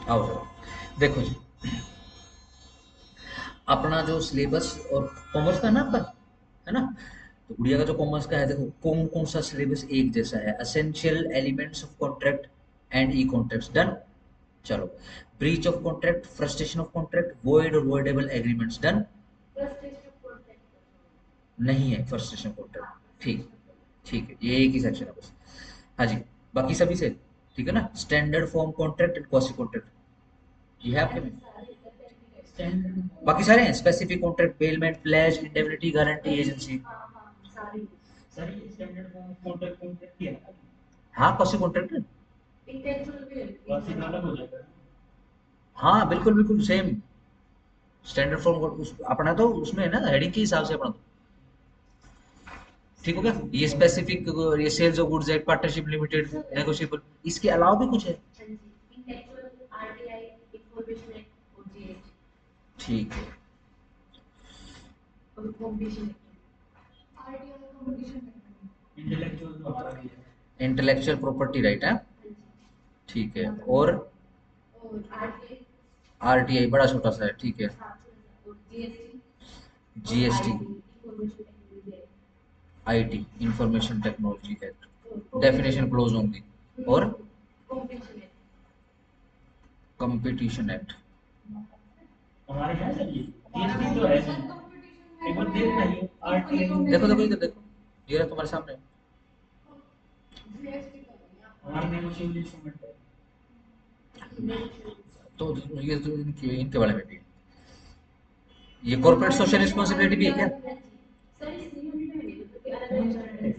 आओ जरा देखो जी, अपना जो सिलेबस और कॉमर्स का है ना आपका, है ना? तो गुड़िया का जो कॉमर्स का है, देखो कौन कौन सा सिलेबस एक जैसा है। Essential elements of contract and E contracts done. चलो, breach of contract, frustration of contract, void और वॉइडेबल एग्रीमेंट्स डन। नहीं है फ्रस्ट्रेशन कॉन्ट्रैक्ट, ठीक। ठीक है, ये एक ही सेक्शन है बस। हाँ जी, बाकी सभी से ठीक है ना। Standard form contract and quasi contract, ये है आपके में। स्टैंडर्ड बाकी सारे हैं, specific contract, bailment, pledge, indemnity, guarantee, agency. Sir ये स्टैंडर्ड फॉर्म कॉन्ट्रैक्ट कॉन्ट्रैक्ट किया है। हाँ, क्वासी कॉन्ट्रैक्ट है। क्लासिक अलग हो जाएगा। हाँ बिल्कुल बिल्कुल सेम। स्टैंडर्ड फॉर्म अपना तो उसमें है ना, हेडिंग के हिसाब से अपना तो ठीक हो गया। ये स्पेसिफिक, ये sales of goods act, partnership limited, negotiable, इसके अलावा भी कुछ है। ठीक है। इंटेलेक्चुअल जो हमारा भी है। इंटेलेक्चुअल प्रॉपर्टी राइट है। ठीक है, और आरटीआई बड़ा छोटा सा है, ठीक है। GST, IT, information technology act, definition close होंगी, और कंपटीशन एक्ट। हमारे है सर, ये जीएसटी तो है नहीं। एक बार देखना ये आरटीआई देखो देखो इधर देखो, ये रहा तुम्हारे सामने। हमारा नेगोशिएबल इंस्ट्रूमेंट है। तो ये तो इनके बारे में भी है। ये कॉर्पोरेट सोशल रिस्पॉन्सिबिलिटी भी है क्या? कौन सा है ये?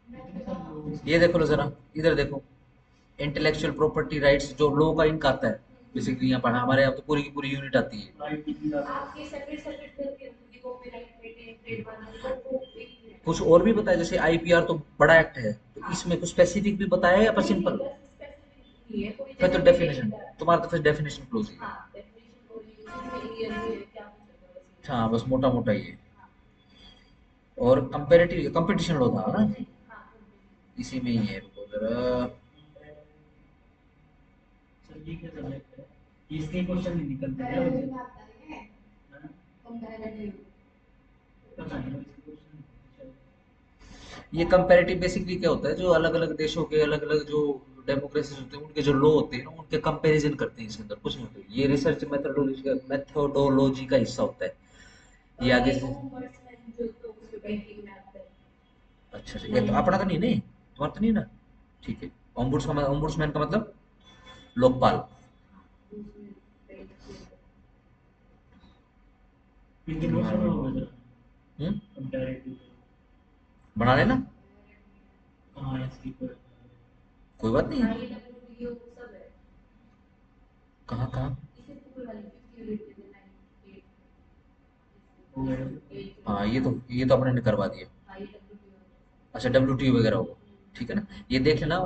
इतने सारे लोग ये इसमें। देखो लो जरा, इधर देखो। इंटेलेक्चुअल प्रॉपर्टी राइट्स जो लो का इनका आता है, बेसिकली यहाँ पर हमारे यहाँ तो पूरी की पूरी यूनिट आती है। आईटी की ज्यादा। कुछ और भी बताया, जैसे आईपीआर तो बड़ा एक्ट है, तो इसमें कुछ स्पेसिफिक भी बताया है या पर सिंपल? फिर तो डेफिनेशन, तुम्हारा तो फिर डेफिनेशन क्लोज ही है। हाँ बस मोटा मोटा ही है। और कंपेरेटिव कंपटीशन लो था ना, इसी में ही है, रुको जरा। सर ये क्या सब्जेक्ट है? इसके क्वेश्चन नहीं निकलते क्या वैसे? हाँ? पता नहीं इसके क्वेश्चन नहीं निकलते शायद। ये कंपैरेटिव बेसिकली क्या होता है, जो अलग अलग देशों के अलग अलग जो डेमोक्रेसीज होते हैं, उनके जो लॉ होते हैं ना, उनके कंपैरिजन करते हैं, इसके अंदर कुछ नहीं होता। ये रिसर्च मेथोडोलॉजी का हिस्सा होता है। ये आगे से अच्छा अच्छा, ये तो अपना तो नहीं नहीं, तुम्हारा तो नहीं ना। ठीक है। ओम्बुड्समैन का मतलब लोकपाल। इनके नोट्स बनाओगे जरा। हम्म, कंपैरेटिव। बना लेना। हाँ इसकी कोई। कोई बात नहीं। कहाँ कहाँ? हो गया। हाँ, ये तो अपने ने करवा दिया। अच्छा, डब्ल्यू वगैरह होगा, ठीक है ना। ये देख लेना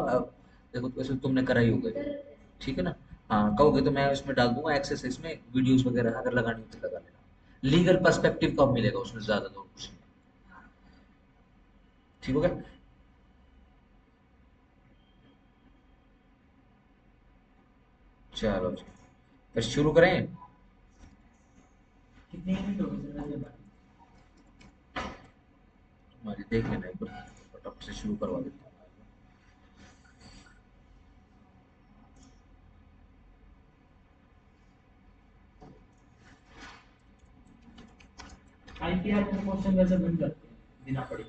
देखो वैसे तुमने करा ही होगा ये, ठीक है ना। हाँ, कहोगे तो मैं उसमें डाल दूंगा एक्सेस, इसमें वीडियोस वगैरह अगर लगानी हो तो लगा लेना। लीगल पर्सपेक्टिव कब मिलेगा उसमें, ज्यादा तो कुछ नहीं। ठीक हो गया। चलो जी, फिर शुरू करें। कितने यूनिट हो गए सर वैसे बाकी? हमारी देख लेना एक बार, फटाफट से शुरू करवा देते हैं। आईपीआर के क्वेश्चन वैसे बन जाते हैं बिना पढ़े।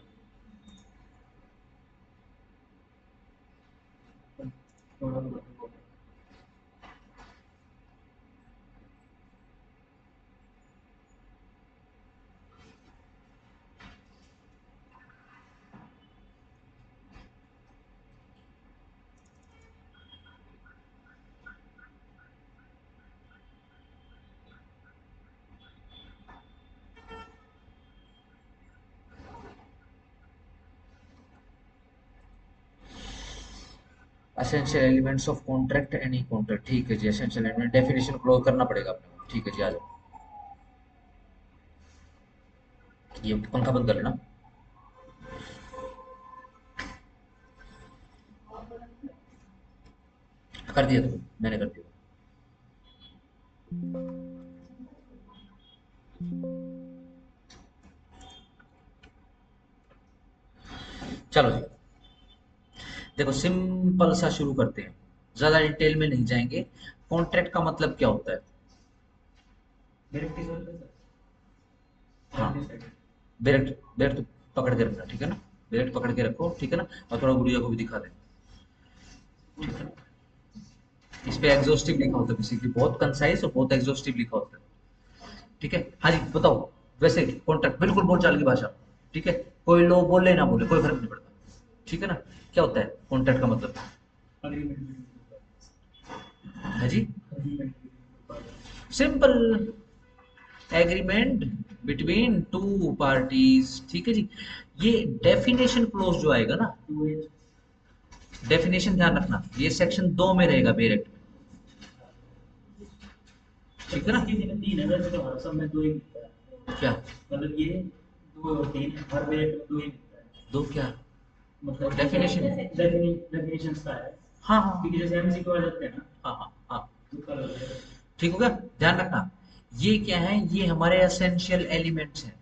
थोड़ा बहुत। Essential elements of contract and E contract, ठीक है जी। एसेंशियल एलिमेंट डेफिनेशन क्लोज करना पड़ेगा अपने को, ठीक है जी, आ जाओ। ये पंखा बंद कर लेना। कर दिया तुमने, मैंने कर दिया। चलो जी, देखो सिंपल सा शुरू करते हैं, ज्यादा डिटेल में नहीं जाएंगे। कॉन्ट्रैक्ट का मतलब क्या होता है? Direct is sir. हाँ, डायरेक्ट इज डायरेक्ट डायरेक्ट पकड़ के रखना, ठीक है ना? डायरेक्ट पकड़ के रखो, ठीक है ना? और थोड़ा गुड़िया को भी दिखा दे, ठीक है ना? इस पे एग्जॉस्टिव लिखा होता है, बेसिकली बहुत कंसाइज और बहुत एग्जॉस्टिव लिखा होता है, ठीक है? हाँ जी बताओ। वैसे कॉन्ट्रैक्ट बिल्कुल बोलचाल की भाषा, ठीक है? कोई लोग बोले ना बोले कोई फर्क नहीं पड़ता, ठीक है ना? क्या होता है कॉन्ट्रैक्ट का मतलब? अग्रीमेंट। है जी, agreement. Simple, agreement between two parties, ठीक है जी। ये डेफिनेशन क्लोज जो आएगा ना, टू एज। डेफिनेशन ध्यान रखना, ये सेक्शन 2 में रहेगा बेरेक्ट में, ठीक है ना? किसी में तीन है, वैसे तो हर सब में दो ही मिलता है। क्या? मतलब ये दो और तीन हर बेरेक्ट में दो ही मिलता है। दो क्या? मतलब डेफिनेशन। डेफिनेशंस का है। हाँ हाँ क्योंकि जैसे एमसीक्यू आ जाते हैं ना, हाँ हाँ हाँ, तो कल हो जाएगा। ठीक हो गया। ध्यान रखना, ये क्या है, ये हमारे एसेंशियल एलिमेंट्स हैं।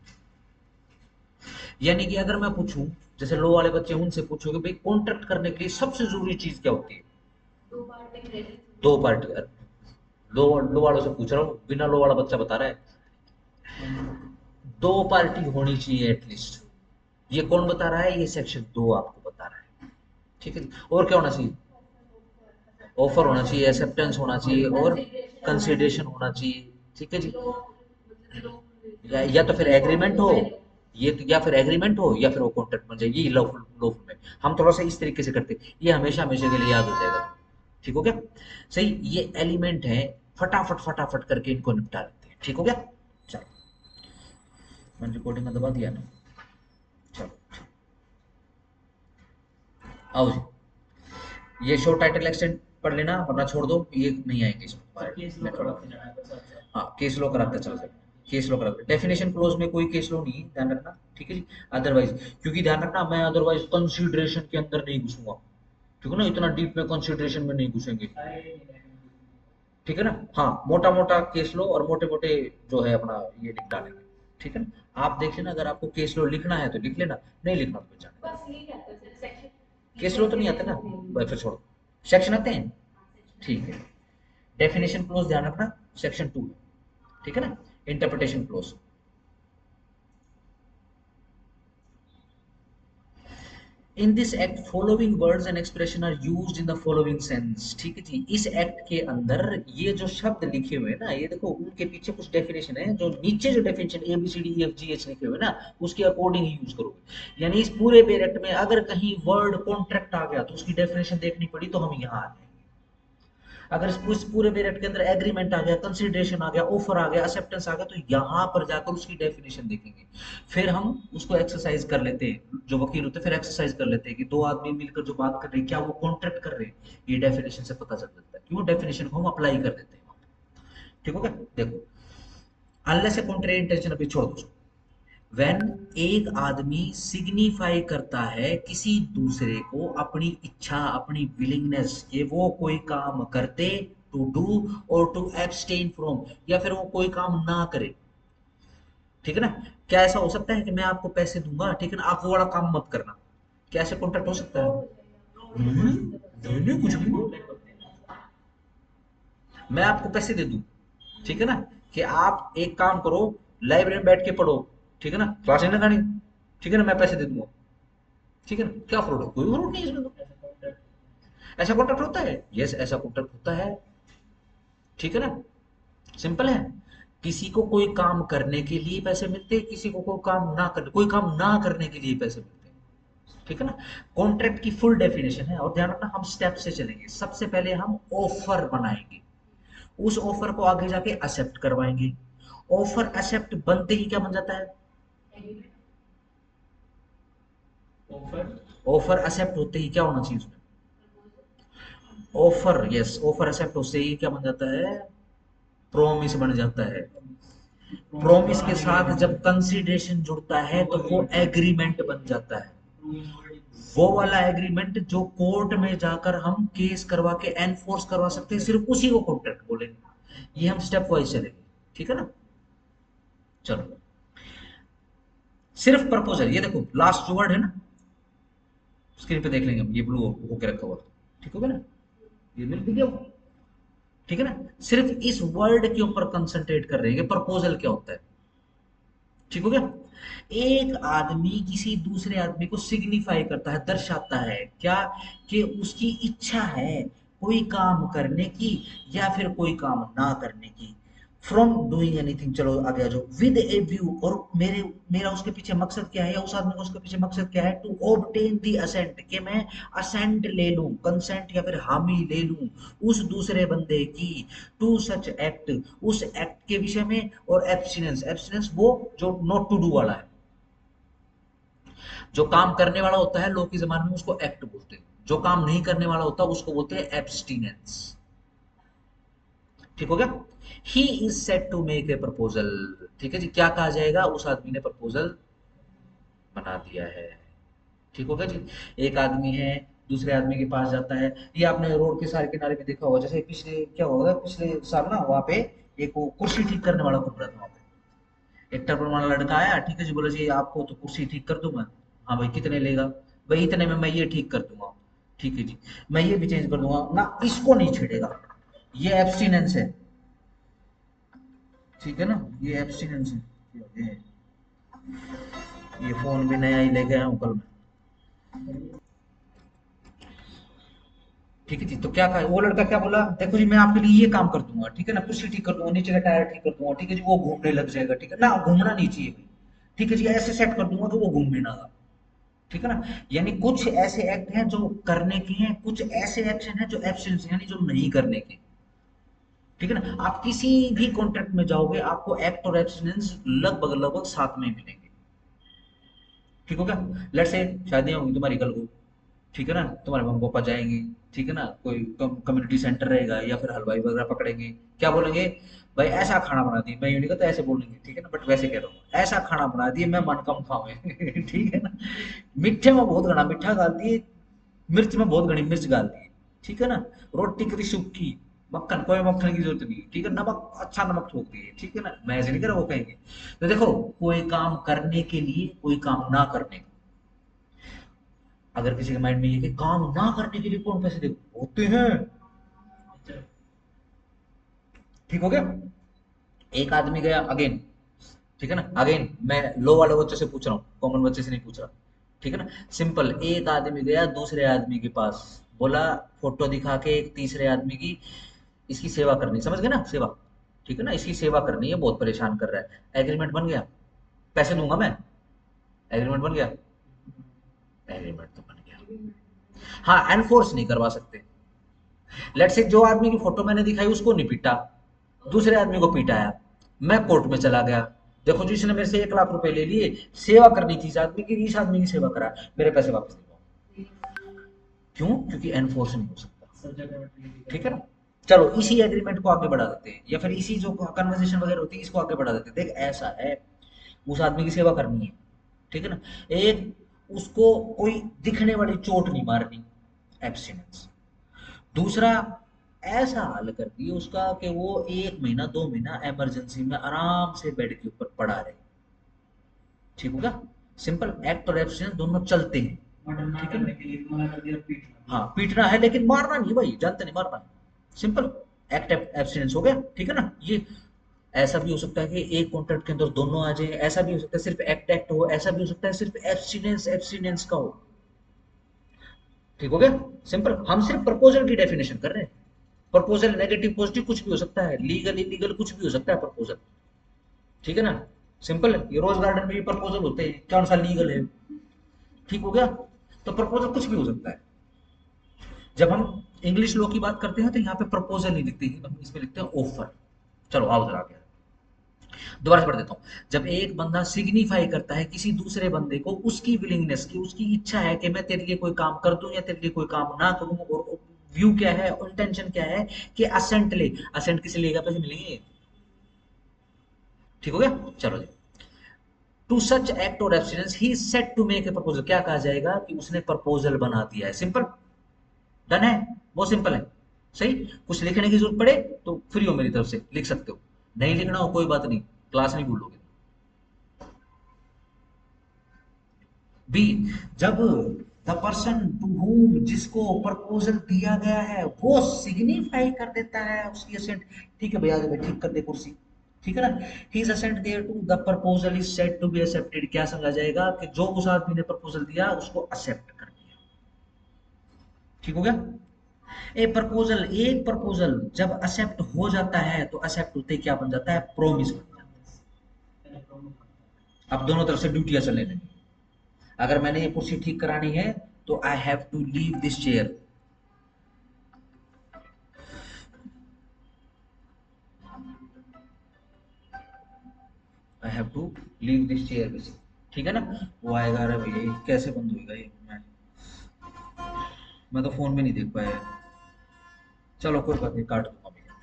यानी कि अगर मैं पूछूं, जैसे लो वाले बच्चे उनसे पूछोगे भाई कॉन्ट्रैक्ट करने के लिए सबसे जरूरी चीज क्या होती है? दो पार्टी। लो वालों से पूछ रहा हूँ, बिना लो वाला बच्चा बता रहा है, दो पार्टी होनी चाहिए एटलीस्ट। ये कौन बता रहा है? ये सेक्शन 2 आपको बता रहा है, ठीक है? और क्या होना चाहिए? ऑफर होना चाहिए, एक्सेप्टेंस होना चाहिए और कंसिडरेशन होना चाहिए, ठीक है जी। या तो फिर एग्रीमेंट हो, ये तो या फिर एग्रीमेंट हो या फिर वो कॉन्ट्रैक्ट बन जाए, ये लॉफुल में हम थोड़ा सा इस तरीके से करते हैं, ये हमेशा हमेशा के लिए याद हो जाएगा, ठीक हो गया? सही, ये एलिमेंट है, फटाफट फटाफट करके इनको निपटा लेते हैं, ठीक हो गया? चलो, मैंने रिकॉर्डिंग में दबा दिया ना, चलो आओ जी, ये शो टाइटल एक्सटेंड पढ़ लेना वरना छोड़ दो, ये नहीं आएंगे इसमें सर हमारे केस लो नेटवर्क करवाते में। जाना है बस अच्छा। हाँ, केस लो कराते चलो सर, केस लो कराते, डेफिनेशन क्लोज में कोई केस लो नहीं है, ध्यान रखना, ठीक है जी। अदरवाइज, क्योंकि ध्यान रखना मैं अदरवाइज कंसीडरेशन के अंदर नहीं घुसूंगा, ठीक है ना? इतना डीप में कंसीडरेशन में नहीं घुसेंगे, ठीक है ना? हाँ, मोटा मोटा केस लो और मोटे मोटे जो है अपना ये निपटा लेंगे, ठीक है ना? आप देख लेना, अगर आपको केस लो लिखना है तो लिख लेना, नहीं लिखना तो जाने, केस लो तो नहीं आते ना, फिर छोड़ो। सेक्शन आते हैं, ठीक है। डेफिनेशन क्लोज ध्यान रखना, सेक्शन 2, ठीक है ना? Interpretation clause, in this act following words and expression are used in the following sense, ठीक है जी। इस एक्ट के अंदर ये जो शब्द लिखे हुए हैं ना, ये देखो उनके पीछे कुछ डेफिनेशन है, जो नीचे जो definition A B C D E F G H लिखे हुए हैं ना, उसके अकॉर्डिंग ही यूज करोगे। यानी इस पूरे पेरेक्ट में अगर कहीं वर्ड कॉन्ट्रैक्ट आ गया तो उसकी डेफिनेशन देखनी पड़ी तो हम यहाँ आ जाएंगे। अगर इस पूरे पीरियड के अंदर एग्रीमेंट आ गया, कंसिडरेशन आ गया, ऑफर आ गया, एक्सेप्टेंस आ गया, तो यहाँ पर जाकर उसकी डेफिनेशन देखेंगे। फिर हम उसको एक्सरसाइज कर लेते हैं, जो वकील होते हैं फिर एक्सरसाइज कर लेते हैं कि दो आदमी मिलकर जो बात कर रहे हैं क्या वो कॉन्ट्रैक्ट कर रहे हैं, ये डेफिनेशन से पता चल जाता है कि वो डेफिनेशन को हम अप्लाई कर देते हैं, ठीक हो गया? देखो, अनलेस ए कॉन्ट्रैरी इंटेंशन अभी छोड़ दो, व्हेन एक आदमी सिग्निफाई करता है किसी दूसरे को अपनी इच्छा, अपनी विलिंगनेस कि वो कोई काम करते, टू डू और टू एब्सटेन फ्रॉम, या फिर वो कोई काम ना करे, ठीक है ना? क्या ऐसा हो सकता है कि मैं आपको पैसे दूंगा, ठीक है ना, आप वो वाला काम मत करना, क्या ऐसे कॉन्ट्रैक्ट हो सकता है? नहीं नहीं, कुछ भी नहीं। मैं आपको पैसे दे दूं, ठीक है ना, कि आप एक काम करो, लाइब्रेरी में बैठ के पढ़ो, ठीक है ना, क्लास नहीं लगानी, ठीक है ना, मैं पैसे दे दूंगा, ठीक है ना? क्या फ्रॉड है? कोई फ्रॉड नहीं है इसमें तो। ऐसा कॉन्ट्रैक्ट होता है, यस ऐसा कॉन्ट्रैक्ट होता है, ठीक है ना? सिंपल है, किसी को कोई काम करने के लिए पैसे मिलते हैं, किसी को कोई काम ना करने के लिए पैसे मिलते हैं, ठीक है ना? कॉन्ट्रैक्ट की फुल डेफिनेशन है, और ध्यान रखना हम स्टेप से चलेंगे। सबसे पहले हम ऑफर बनाएंगे, उस ऑफर को आगे जाके एक्सेप्ट करवाएंगे, ऑफर एक्सेप्ट बनते ही क्या बन जाता है? ऑफर। ऑफर एक्सेप्ट होते ही क्या होना चाहिए उसमें? ऑफर, यस, ऑफर एक्सेप्ट होते ही क्या बन जाता है? प्रॉमिस बन जाता है। प्रॉमिस के साथ जब कंसीडरेशन जुड़ता है तो वो एग्रीमेंट बन जाता है। वो वाला एग्रीमेंट जो कोर्ट में जाकर हम केस करवा के एनफोर्स करवा सकते हैं, सिर्फ उसी को कॉन्ट्रैक्ट बोलेंगे। ये हम स्टेप वाइज चलेंगे, ठीक है ना। चलो, सिर्फ प्रपोजल, ये देखो लास्ट जो वर्ड है ना, स्क्रीन पे देख लेंगे हम, ये ब्लू होके रखा हुआ, ठीक हो गया ना, ये मिल भी गया वो, ठीक है ना। सिर्फ इस वर्ड के ऊपर कंसंट्रेट कर रहे हैं कि प्रपोजल क्या होता है, ठीक हो गया। एक आदमी किसी दूसरे आदमी को सिग्निफाई करता है, दर्शाता है क्या, कि उसकी इच्छा है कोई काम करने की या फिर कोई काम ना करने की, फ्रॉम डूइंग एनीथिंग। चलो आगे आ जाओ, विद ए व्यू, और मेरा उसके पीछे मकसद क्या है, या उस आदमी का उसके पीछे मकसद क्या है, टू ऑब्टेन दी असेंट, कि मैं असेंट ले लूं, कंसेंट या फिर हामी ले लूं उस दूसरे बंदे की, टू सच एक्ट, उस एक्ट के विषय में, और एब्सटिनेंस, एब्सटिनेंस वो जो नॉट टू डू वाला है, जो काम करने वाला होता है लोग की जबान में उसको एक्ट बोलते हैं, जो काम नहीं करने वाला होता उसको बोलते हैं एब्सटिनेंस, ठीक हो गया। He is set to make a proposal, ठीक है जी, क्या कहा जाएगा, उस आदमी ने प्रपोजल बना दिया है, ठीक हो गया जी। एक आदमी है दूसरे आदमी के पास जाता है, ये आपने रोड के सारे किनारे में देखा होगा, जैसे पिछले क्या होगा, पिछले साल ना वहाँ पे एक वो कुर्सी ठीक करने वाला घूम रहा था वहाँ पे, एक टर्बन वाला लड़का आया, ठीक है जी, बोला जी आपको तो कुर्सी ठीक कर दूंगा। हाँ भाई कितने लेगा, भाई इतने में मैं ये ठीक कर दूंगा, ठीक है जी, मैं ये भी चेंज कर दूंगा ना, इसको नहीं छेड़ेगा, ये एब्सटिनेंस है, ठीक है ना, ये एब्सटिनेंस है। ये फोन भी नया ही लेके आया हूँ कल मैं, ठीक है जी। तो क्या कहा वो लड़का, क्या बोला, देखो जी मैं आपके लिए ये काम कर दूंगा, ठीक है ना, कुर्सी ठीक कर दूंगा, नीचे का टायर ठीक कर दूंगा, ठीक है जी, वो घूमने लग जाएगा, ठीक है ना, घूमना नहीं चाहिए भाई, ठीक है जी, ऐसे सेट कर दूंगा कि वो घूमने ना लगा, ठीक है ना। यानी कुछ ऐसे एक्ट हैं जो करने के हैं, कुछ ऐसे एक्शन हैं जो एब्सेंस यानी जो नहीं करने के, ठीक है ना। आप किसी भी कॉन्ट्रैक्ट में जाओगे आपको एक्ट और एब्सटिनेंस लगभग लगभग साथ में मिलेंगे, ठीक हो गया। लेट्स से शादी होगी तुम्हारी कल को, ठीक है ना, तुम्हारे मम्मी पापा जाएंगे, ठीक है ना, कोई कम्युनिटी सेंटर रहेगा या फिर हलवाई वगैरह पकड़ेंगे, क्या बोलेंगे, भाई ऐसा खाना बना दिए, मैं यूं नहीं कहता ऐसे बोलेंगे, ठीक है ना, बट वैसे कह रहा हूँ, ऐसा खाना बना दिए मैं मन कम खावे ठीक है ना, मीठे में बहुत घना मीठा डाल दिए, मिर्च में बहुत घनी मिर्च डाल दी, ठीक है ना, रोटी करी सूखी, मक्खन कोई मक्खन की जरूरत नहीं, ठीक है, नमक अच्छा नमक ठोक दिए, ठीक है ना, मैं ऐसे नहीं कर रहा, वो कहेंगे। तो देखो, कोई काम करने के लिए कोई काम ना करने का, अगर किसी के माइंड में ये कि काम ना करने के लिए कौन पैसे दे, होते हैं, ठीक हो गया। एक आदमी गया अगेन, ठीक है ना, अगेन मैं लो वाले बच्चे से पूछ रहा हूँ, कॉमन बच्चे से नहीं पूछ रहा, ठीक है ना, सिंपल, एक आदमी गया दूसरे आदमी के पास, बोला, फोटो दिखा के एक तीसरे आदमी की, इसकी सेवा करनी, समझ गए ना, सेवा, ठीक है ना, इसकी सेवा करनी है, बहुत परेशान कर रहा है, एग्रीमेंट बन गया, पैसे दूंगा मैं, एग्रीमेंट बन गया, एग्रीमेंट तो बन गया, हाँ एनफोर्स नहीं करवा सकते। लेट से जो आदमी की फोटो मैंने दिखाई उसको नहीं पीटा, दूसरे आदमी को पीटाया, मैं कोर्ट में चला गया, देखो जी इसने मेरे से 1 लाख रुपए ले लिए, सेवा करनी थी इस आदमी की, इस आदमी की सेवा करा, मेरे पैसे वापस दे दो, क्यों, क्योंकि एनफोर्स नहीं हो सकता, ठीक है ना। चलो इसी एग्रीमेंट को आगे बढ़ा देते हैं, या फिर इसी जो कन्वर्सेशन वगैरह होती है इसको आगे बढ़ा देते हैं, देख ऐसा है, उस आदमी की सेवा करनी है, ठीक है ना, एक उसको कोई दिखने वाली चोट नहीं मारनी, एब्सटिनेंस, दूसरा ऐसा हाल कर दिया उसका कि वो 1 महीना 2 महीना इमरजेंसी में आराम से बेड के ऊपर पड़ा रहे, ठीक होगा, सिंपल, एक्ट और एब्सटिनेंस दोनों चलते हैं, मर्डर ना ठीक है करने ना, के लिए मना कर दिया, पीटना हाँ पीटना है लेकिन मारना नहीं भाई, जानते नहीं मारना, सिंपल, एक्ट एब्सटिनेंस हो गया, ठीक है ना। ये ऐसा भी हो सकता है कि एक कॉन्ट्रैक्ट के अंदर दोनों आ जाए, ऐसा भी हो सकता है सिर्फ एक्ट एक्ट हो, ऐसा भी हो सकता है सिर्फ एब्सटिनेंस एब्सटिनेंस का हो, ठीक हो गया, सिंपल, हम सिर्फ प्रपोजल की डेफिनेशन कर रहे हैं, प्रपोजल नेगेटिव पॉजिटिव कुछ भी हो सकता है, लीगल इलीगल कुछ भी हो सकता है प्रपोजल, ठीक है ना, सिंपल, ये रोज गार्डन में भी प्रपोजल होते हैं, कौन सा लीगल है, ठीक हो गया, तो प्रपोजल कुछ भी हो सकता है। जब हम इंग्लिश लॉ की बात करते हैं तो यहाँ पे प्रपोजल नहीं लिखते हैं, हम इसमें लिखते हैं ऑफर। चलो आओ जरा आगे, दोबारा से पढ़ देता हूँ। जब एक बंदा सिग्निफाई करता है किसी दूसरे बंदे को उसकी विलिंगनेस की, उसकी इच्छा है कि मैं तेरे लिए कोई काम कर दूं या तेरे लिए कोई काम ना करूं, और व्यू क्या है और इंटेंशन क्या है कि असेंट ले, असेंट किसे लेगा, पैसे मिलेंगे, ठीक हो गया। चलो जी, टू सच एक्ट और abstinence he set to make a proposal, क्या कहा जाएगा कि उसने प्रपोजल बना दिया है। सिंपल, डन है, बहुत सिंपल है। सही, कुछ लिखने की जरूरत पड़े तो फ्री हो मेरी तरफ से, लिख सकते हो, नहीं लिखना हो कोई बात नहीं, क्लास नहीं भूलोगे। बी, जब द पर्सन टू हुम, जिसको प्रपोजल दिया गया है, वो सिग्निफाई कर देता है उसकी असेंट। ठीक है भैया, आगे ठीक कर दे कुर्सी, ठीक है ना। He is assent there to the proposal is said to be accepted, क्या समझा जाएगा कि जो उस आदमी ने प्रपोजल दिया उसको एक्सेप्ट कर दिया। ठीक हो गया। एक प्रपोजल जब एक्सेप्ट हो जाता है तो एक्सेप्ट होते ही क्या बन जाता है, प्रोमिस बन जाता है। अब दोनों तरफ से ड्यूटियां चलने लगी। अगर मैंने ये कुर्सी ठीक करानी है तो I have to leave this chair. I have to leave this chair basic, ठीक है ना। वो आएगा, अरे भैया ये कैसे बंद होएगा ये, मैं तो फोन में नहीं देख पाया। चलो कोई बात नहीं, काट दूंगा भैया।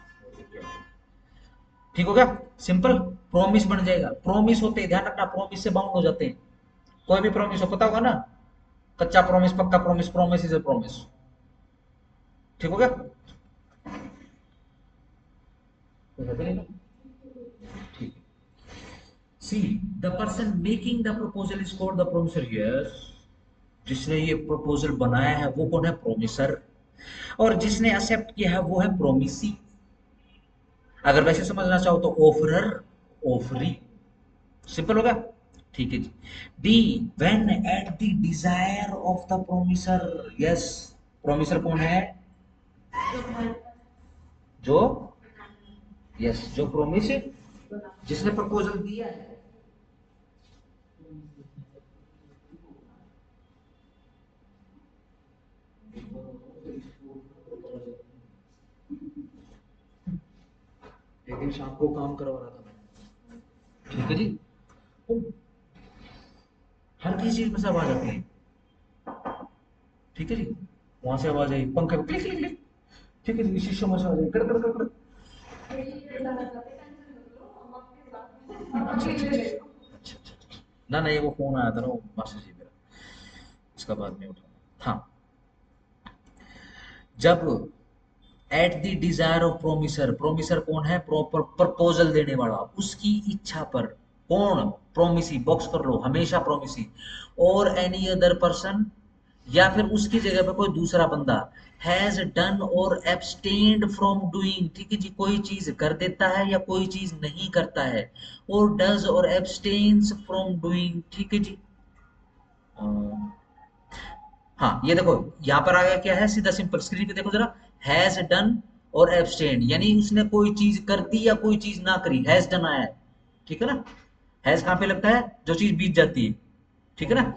ठीक हो गया, सिंपल। प्रॉमिस बन जाएगा, प्रॉमिस होते हैं, ध्यान रखना, प्रॉमिस से बाउंड हो जाते हैं। कोई भी प्रॉमिस हो, पता होगा ना, कच्चा प्रॉमिस, पक्का promise, promise is a promise. ठीक हो गया। ठीक है। See, the person making the proposal is called the promisor. Yes, जिसने ये प्रपोजल बनाया है वो कौन है, प्रोमिसर। और जिसने एक्सेप्ट किया है वो है प्रोमिसी। अगर वैसे समझना चाहो तो ऑफरर, ऑफरी। सिंपल होगा, ठीक है जी। D, when at the desire of the promisor. Yes, promisor कौन है, जो, यस, जो प्रोमिस, जिसने प्रपोजल दिया है। एक दिन शाम को काम करवा रहा था मैं, ठीक है जी। तो हर किसी चीज में से आवाज आती है, ठीक है जी। वहां से आवाज आई, पंखे को क्लिक क्लिक क्लिक, ठीक है जी। शीशों में से आवाज आई, कड़ कड़ कड़ कड़। अच्छा अच्छा अच्छा अच्छा अच्छा। ना ना, ये वो फोन आया था ना, वो मास्टर जी मेरा, इसका बाद में उठाना। हाँ, जब eight the desire of promisor, promisor कौन है, प्रॉपर प्रपोजल देने वाला, उसकी इच्छा पर, कौन, प्रोमिसी, बॉक्स कर लो हमेशा प्रोमिसी। और एनी अदर पर्सन, या फिर उसकी जगह पे कोई दूसरा बंदा, हैज डन और एब्सटेन्ड फ्रॉम डूइंग, ठीक है जी, कोई चीज कर देता है या कोई चीज नहीं करता है, और डज और एब्सटेन्स फ्रॉम डूइंग, ठीक है जी। हाँ, ये देखो, यहाँ पर आ गया क्या है, सीधा सिंपल, स्क्रीन पे देखो जरा, हैज डन और एब्सटेन, यानी उसने कोई चीज कर दी या कोई चीज ना करी, हैज डन आया है, ठीक है ना। हैज कहाँ पे लगता है, जो चीज बीत जाती है, ठीक है ना।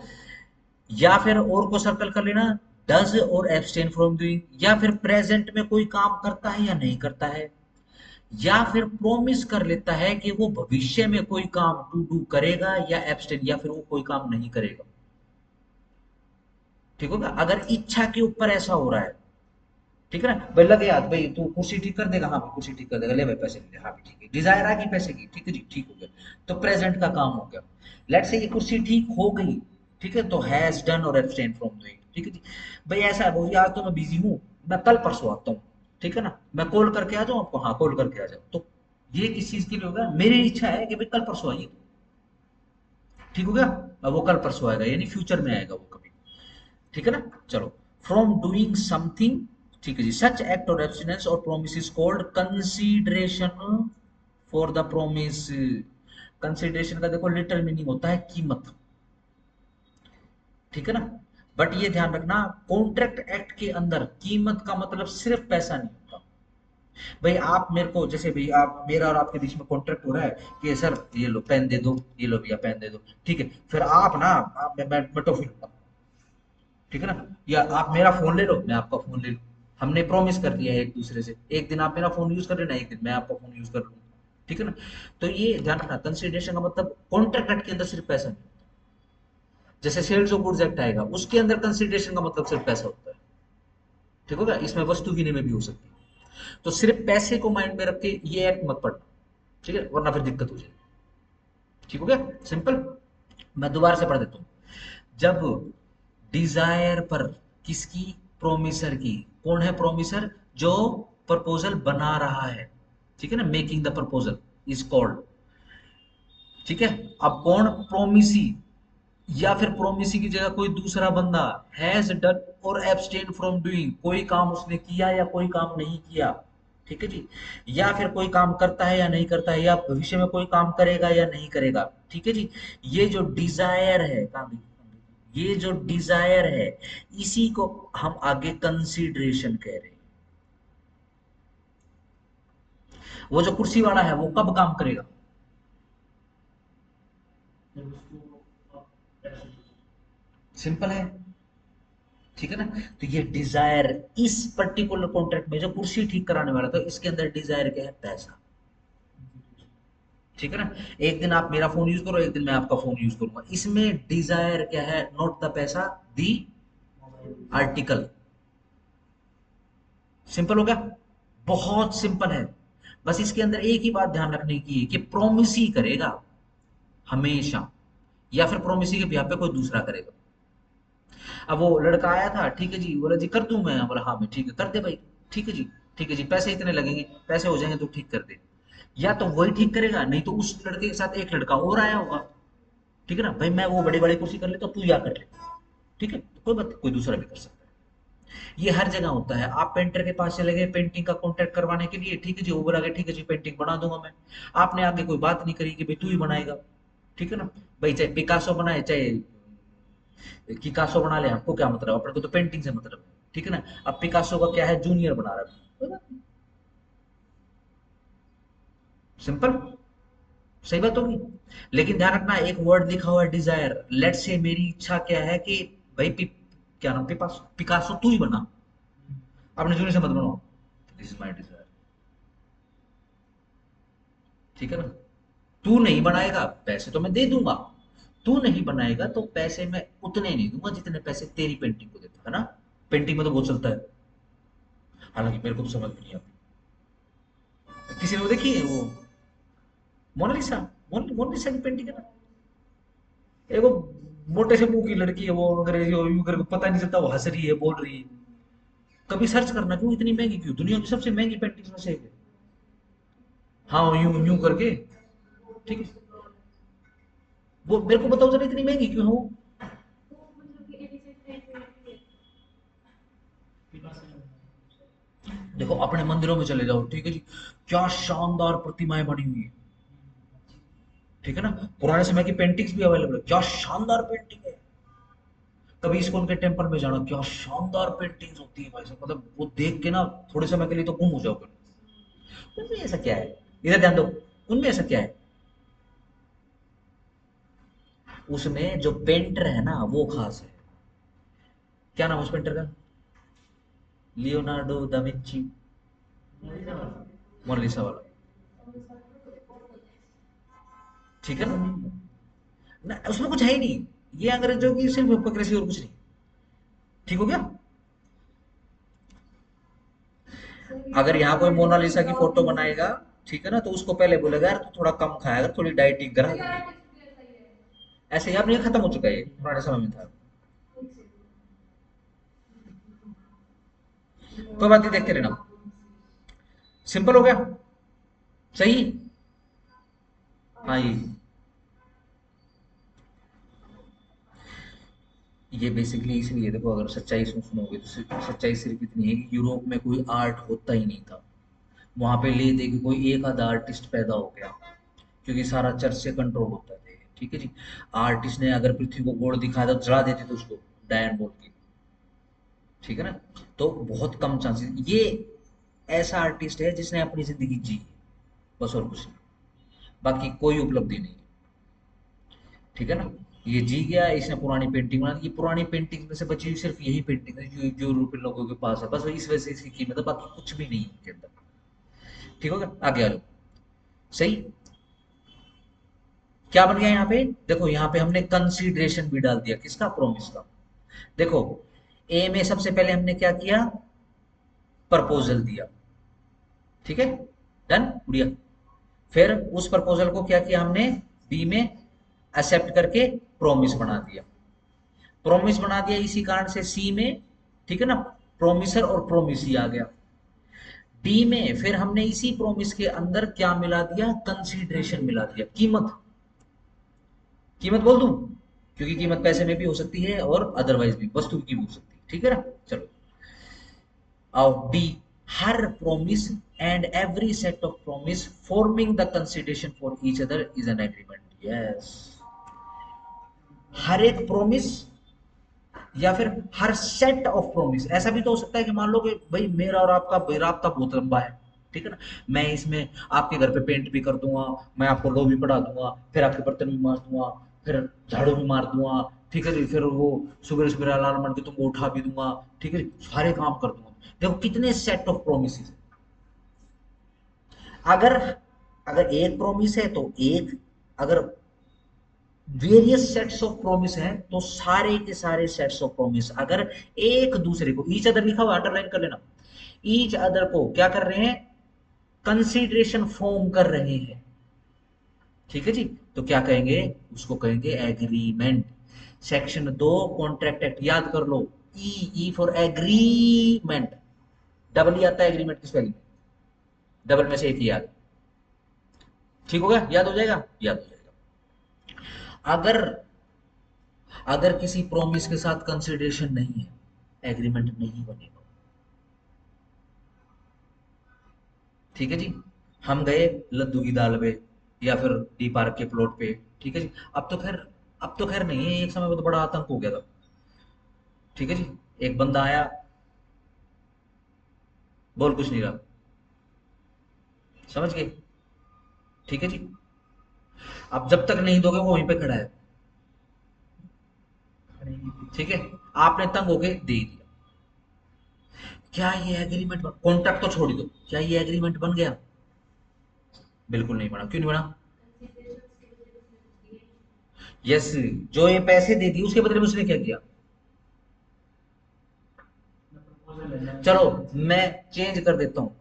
या फिर और को सर्कल कर लेना, डज और एब्सटेन फ्रॉम डूइंग, या फिर प्रेजेंट में कोई काम करता है या नहीं करता है, या फिर प्रोमिस कर लेता है कि वो भविष्य में कोई काम टू डू करेगा, या एब्सटेन, या फिर वो कोई काम नहीं करेगा। ठीक होगा, अगर इच्छा के ऊपर ऐसा हो रहा है, ठीक है ना भाई, लगे याद भाई तू कुर्सी ठीक कर देगा, हाँ भाई कुर्सी ठीक कर देगा, ले भाई पैसे ले, हाँ भाई ठीक है, डिजायर आ गई पैसे की, ठीक है जी, ठीक हो गया, तो प्रेजेंट का काम हो गया। लेट्स से ये कुर्सी ठीक हो गई, ठीक है, तो हैज डन और एब्सटेन फ्रॉम डूइंग, ठीक है जी। भाई ऐसा है भाई, आज तो मैं बिजी हूँ, मैं कल परसों आता हूँ, ठीक है ना, मैं कॉल करके आ जाऊँ आपको, हाँ कॉल करके आ जाओ, तो ये किस चीज के लिए होगा, मेरी इच्छा है कि भाई कल परसों आइए, ठीक हो गया। अब वो कल परसों आएगा यानी फ्यूचर में आएगा वो कभी, ठीक है ना। चलो, फ्रॉम डूइंग समथिंग, ठीक है जी, सच एक्ट और एब्सटिनेंस और promise is called consideration for the promise. Consideration का देखो लिटरल मीनिंग होता है कीमत, ठीक है ना। बट ये ध्यान रखना, कॉन्ट्रैक्ट एक्ट के अंदर कीमत का मतलब सिर्फ पैसा नहीं होता। भाई आप मेरे को, जैसे भाई आप, मेरा और आपके बीच में कॉन्ट्रैक्ट हो रहा है कि सर ये लो पेन दे दो, ये लो भैया पेन दे दो, ठीक है, फिर आप ना, मैं टॉफी लूंगा, ठीक है ना, या आप मेरा फोन ले लो, मैं आपका फोन ले लूँ, हमने प्रॉमिस कर लिया है एक दूसरे से, एक दिन आप मेरा फोन यूज कर लेना, एक दिन मैं आपका फोन यूज कर लूंगा, ठीक है ना। तो ये ध्यान रखना, कंसिडरेशन का मतलब कॉन्ट्रैक्ट एक्ट के अंदर सिर्फ पैसा नहीं, जैसे सेल्स ऑफ गुड्स एक्ट आएगा उसके अंदर कंसिडरेशन का मतलब सिर्फ पैसा होता है, ठीक होगा, इसमें वस्तु विनिमय भी हो सकती है। तो सिर्फ पैसे को माइंड में रख के ये एक्ट मत पढ़ना, ठीक है, वरना फिर दिक्कत हो जाएगी। ठीक हो गया, सिंपल। मैं दोबारा से पढ़ देता हूँ। जब डिजायर पर किसकी, प्रोमिसर की। कौन है प्रोमिसर, जो प्रपोजल बना रहा है, ठीक है ना, making the proposal is called, ठीक है। अब कौन, प्रोमिसी, या फिर प्रोमिसी की जगह कोई दूसरा बंदा, हैज डन और एब्सटेन फ्रॉम डूइंग, कोई काम उसने किया या कोई काम नहीं किया, ठीक है जी। या फिर कोई काम करता है या नहीं करता है, या भविष्य में कोई काम करेगा या नहीं करेगा, ठीक है जी। ये जो डिजायर है, कहाँ गई? ये जो डिजायर है, इसी को हम आगे कंसीडरेशन कह रहे हैं। वो जो कुर्सी वाला है वो कब काम करेगा, जब उसको आप पैसे दो। सिंपल है, ठीक है ना। तो ये डिजायर, इस पर्टिकुलर कॉन्ट्रैक्ट में जो कुर्सी ठीक कराने वाला था, इसके अंदर डिजायर क्या है, पैसा, ठीक है ना। एक दिन आप मेरा फोन यूज करो, एक दिन मैं आपका फोन यूज करूंगा, इसमें डिजायर क्या है, नॉट द पैसा, दी आर्टिकल। सिंपल हो गया, बहुत सिंपल है। बस इसके अंदर एक ही बात ध्यान रखने की है कि प्रोमिस ही करेगा हमेशा, या फिर प्रोमिस के बिहाफ पे कोई दूसरा करेगा। अब वो लड़का आया था, ठीक है जी, बोला जी कर दूं मैं, बोला हाँ मैं, ठीक है कर दे भाई, ठीक है जी, ठीक है जी, पैसे इतने लगेंगे, पैसे हो जाएंगे तो ठीक कर दे। या तो वही ठीक करेगा, नहीं तो उस लड़के के साथ एक लड़का और आया होगा, ठीक है ना, भाई मैं वो बड़ी बड़ी कुर्सी कर लेता, तू या कर ले, ठीक है, तो कोई बात नहीं, कोई दूसरा भी कर सकता है। ये हर जगह होता है। आप पेंटर के पास चले गए पेंटिंग का कॉन्ट्रैक्ट करवाने के लिए, ठीक है जी, वो बोला ठीक है जी पेंटिंग बना दूंगा मैं। आपने आगे कोई बात नहीं करी कि भाई तू ही बनाएगा, ठीक है ना। भाई चाहे पिकासो बनाए, चाहे किकासो बना ले, हमको क्या मतलब, अपने को तो पेंटिंग से मतलब है, ठीक है ना। अब पिकासो का क्या है, जूनियर बना रहा है, कोई बात नहीं, सिंपल, सही बात होगी। लेकिन ध्यान रखना, एक वर्ड लिखा हुआ है डिजायर, लेट से मेरी इच्छा क्या है कि भाई क्या नाम, पिकासो तू ही बना, अपने जूनियर से मत बनाओ, दिस इज माय डिजायर, ठीक है ना। तू नहीं बनाएगा, पैसे तो मैं दे दूंगा, तू नहीं बनाएगा तो पैसे मैं उतने नहीं दूंगा जितने पैसे तेरी पेंटिंग को देता है ना। पेंटिंग में तो बहुत चलता है, हालांकि मेरे को तो समझ में नहीं आती। किसी ने वो देखी है वो मोनालिसा, मोनालिसा की पेंटिंग है ना, एक वो मोटे से मुंह की लड़की है, वो अंग्रेजी और यूं करके पता नहीं चलता वो हंस रही है बोल रही है। कभी सर्च करना, क्यों इतनी महंगी, क्यों दुनिया की सबसे महंगी पेंटिंग में से एक है। हाँ यूं यूं करके, ठीक है। वो मेरे को बताओ जरा, इतनी महंगी क्यों है वो। पिकासो ने बनाया। देखो अपने मंदिरों में चले जाओ, ठीक है जी, क्या शानदार प्रतिमाएं बनी हुई है, ठीक है ना। पुराने समय की पेंटिंग्स भी अवेलेबल है, क्या शानदार पेंटिंग है। कभी इस्कॉन के टेम्पल में जाना, क्या शानदार पेंटिंग्स होती है भाई साहब, मतलब वो देख के ना थोड़े समय के लिए तो गुम हो जाओगे। उनमें ऐसा क्या है, इधर ध्यान दो, उनमें ऐसा क्या है, उसमें जो पेंटर है ना वो खास है। क्या नाम है उस पेंटर का, लियोनार्डो दा विंची, मोनालिसा वाला। मोनालिसा वाला, ठीक है ऐसा ना। नहीं है। ना उसमें कुछ है ही नहीं, ये अंग्रेजों की सिर्फ हिपोक्रेसी और कुछ नहीं, ठीक हो गया। अगर यहाँ कोई मोनालिसा की फोटो बनाएगा, ठीक है ना, तो उसको पहले बोलेगा यार तू थोड़ा कम खाया अगर, थोड़ी डाइटिंग करा कर। ऐसे ही अब ये खत्म हो चुका है, ये पुराने समय में था। कोई बात नहीं, देखते रहना, सिंपल हो गया, सही। हाँ ये बेसिकली इसलिए, देखो अगर सच्चाई सुनोगे तो सच्चाई सिर्फ इतनी है कि यूरोप में कोई आर्ट होता ही नहीं था। वहां पे ले दे कि कोई एक आधा आर्टिस्ट पैदा हो गया, क्योंकि सारा चर्च से कंट्रोल होता है, ठीक है जी। आर्टिस्ट ने अगर पृथ्वी को गोल दिखाया तो जला देते थे उसको, डायन बोल के, ठीक है ना। तो बहुत कम चांसेस, ये ऐसा आर्टिस्ट है जिसने अपनी जिंदगी जी है, बस और कुछ नहीं, बाकी कोई उपलब्धि नहीं, ठीक है ना। ये जी गया, इसने पुरानी पेंटिंग बना दी, ये पुरानी पेंटिंग में से बची हुई सिर्फ यही पेंटिंग है जो जो यूरोपियन लोगों के पास है, बस इस वजह से इसकी कीमत है, बाकी कुछ भी नहीं है इनके अंदर, ठीक हो गया, आगे आ जाओ, सही। क्या बन गया यहाँ पे, देखो यहाँ पे हमने कंसीडरेशन भी डाल दिया, किसका, प्रोमिस का। देखो ए में सबसे पहले हमने क्या किया, प्रपोजल दिया, ठीक है, डन गुड़िया। फिर उस प्रपोजल को क्या किया हमने, बी में एक्सेप्ट करके प्रोमिस बना दिया, प्रोमिस बना दिया, इसी कारण से सी में, ठीक है ना, प्रोमिसर और प्रोमिसी आ गया। डी में फिर हमने इसी प्रोमिस के अंदर क्या मिला दिया, कंसीडरेशन मिला दिया, कीमत, कीमत बोल दूं, क्योंकि कीमत पैसे में भी हो सकती है और अदरवाइज भी वस्तु की भी हो सकती है, ठीक है ना। चलो आओ डी, हर promise and every set of promise forming the consideration for each other is an agreement. Yes, हर एक प्रोमिस या फिर हर सेट ऑफ प्रोमिस, ऐसा भी तो हो सकता है कि मान लो कि भाई मेरा और आपका राब्ता बहुत लंबा है, ठीक है ना, मैं इसमें आपके घर पे पेंट भी कर दूंगा, मैं आपको लो भी पढ़ा दूंगा, फिर आपके बर्तन भी मार दूंगा, फिर झाड़ू भी मार दूंगा, ठीक है जी, फिर वो सुबह सुबह अलार्म बन के तुमको उठा भी दूंगा, ठीक है जी, सारे काम कर दूंगा। देखो कितने सेट ऑफ प्रोमिस। अगर अगर एक प्रोमिस है तो एक, अगर वेरियस सेट्स ऑफ प्रोमिस हैं तो सारे के सारे सेट्स ऑफ प्रोमिस अगर एक दूसरे को, ईच अदर लिखा हुआ अंडरलाइन कर लेना, ईच अदर को क्या कर रहे हैं, कंसीडरेशन फॉर्म कर रहे हैं, ठीक है जी, तो क्या कहेंगे, उसको कहेंगे एग्रीमेंट। सेक्शन 2 कॉन्ट्रैक्ट एक्ट याद कर लो, ई फॉर एग्रीमेंट, डबल ही आता है एग्रीमेंट की स्पेलिंग, डबल में से एक ही याद, ठीक हो गया, याद हो जाएगा, याद हो जाएगा। अगर अगर किसी प्रोमिस के साथ कंसिडरेशन नहीं है, एग्रीमेंट नहीं बनेगा, ठीक है जी। हम गए लद्दू की दाल पे या फिर डी पार्क के प्लॉट पे, ठीक है जी, अब तो खैर नहीं है, एक समय में तो बड़ा आतंक हो गया था, ठीक है जी, एक बंदा आया, बोल कुछ नहीं रहा, समझ गए, ठीक है जी, अब जब तक नहीं दोगे वो वहीं पे खड़ा है, ठीक है, आपने तंग होके दे दिया, क्या ये एग्रीमेंट कॉन्ट्रैक्ट तो छोड़ दो, क्या ये एग्रीमेंट बन गया, बिल्कुल नहीं बना, क्यों नहीं बना, यस, जो ये पैसे दे दिए उसके बदले में उसने क्या किया, प्रपोजल है ना। चलो मैं चेंज कर देता हूँ,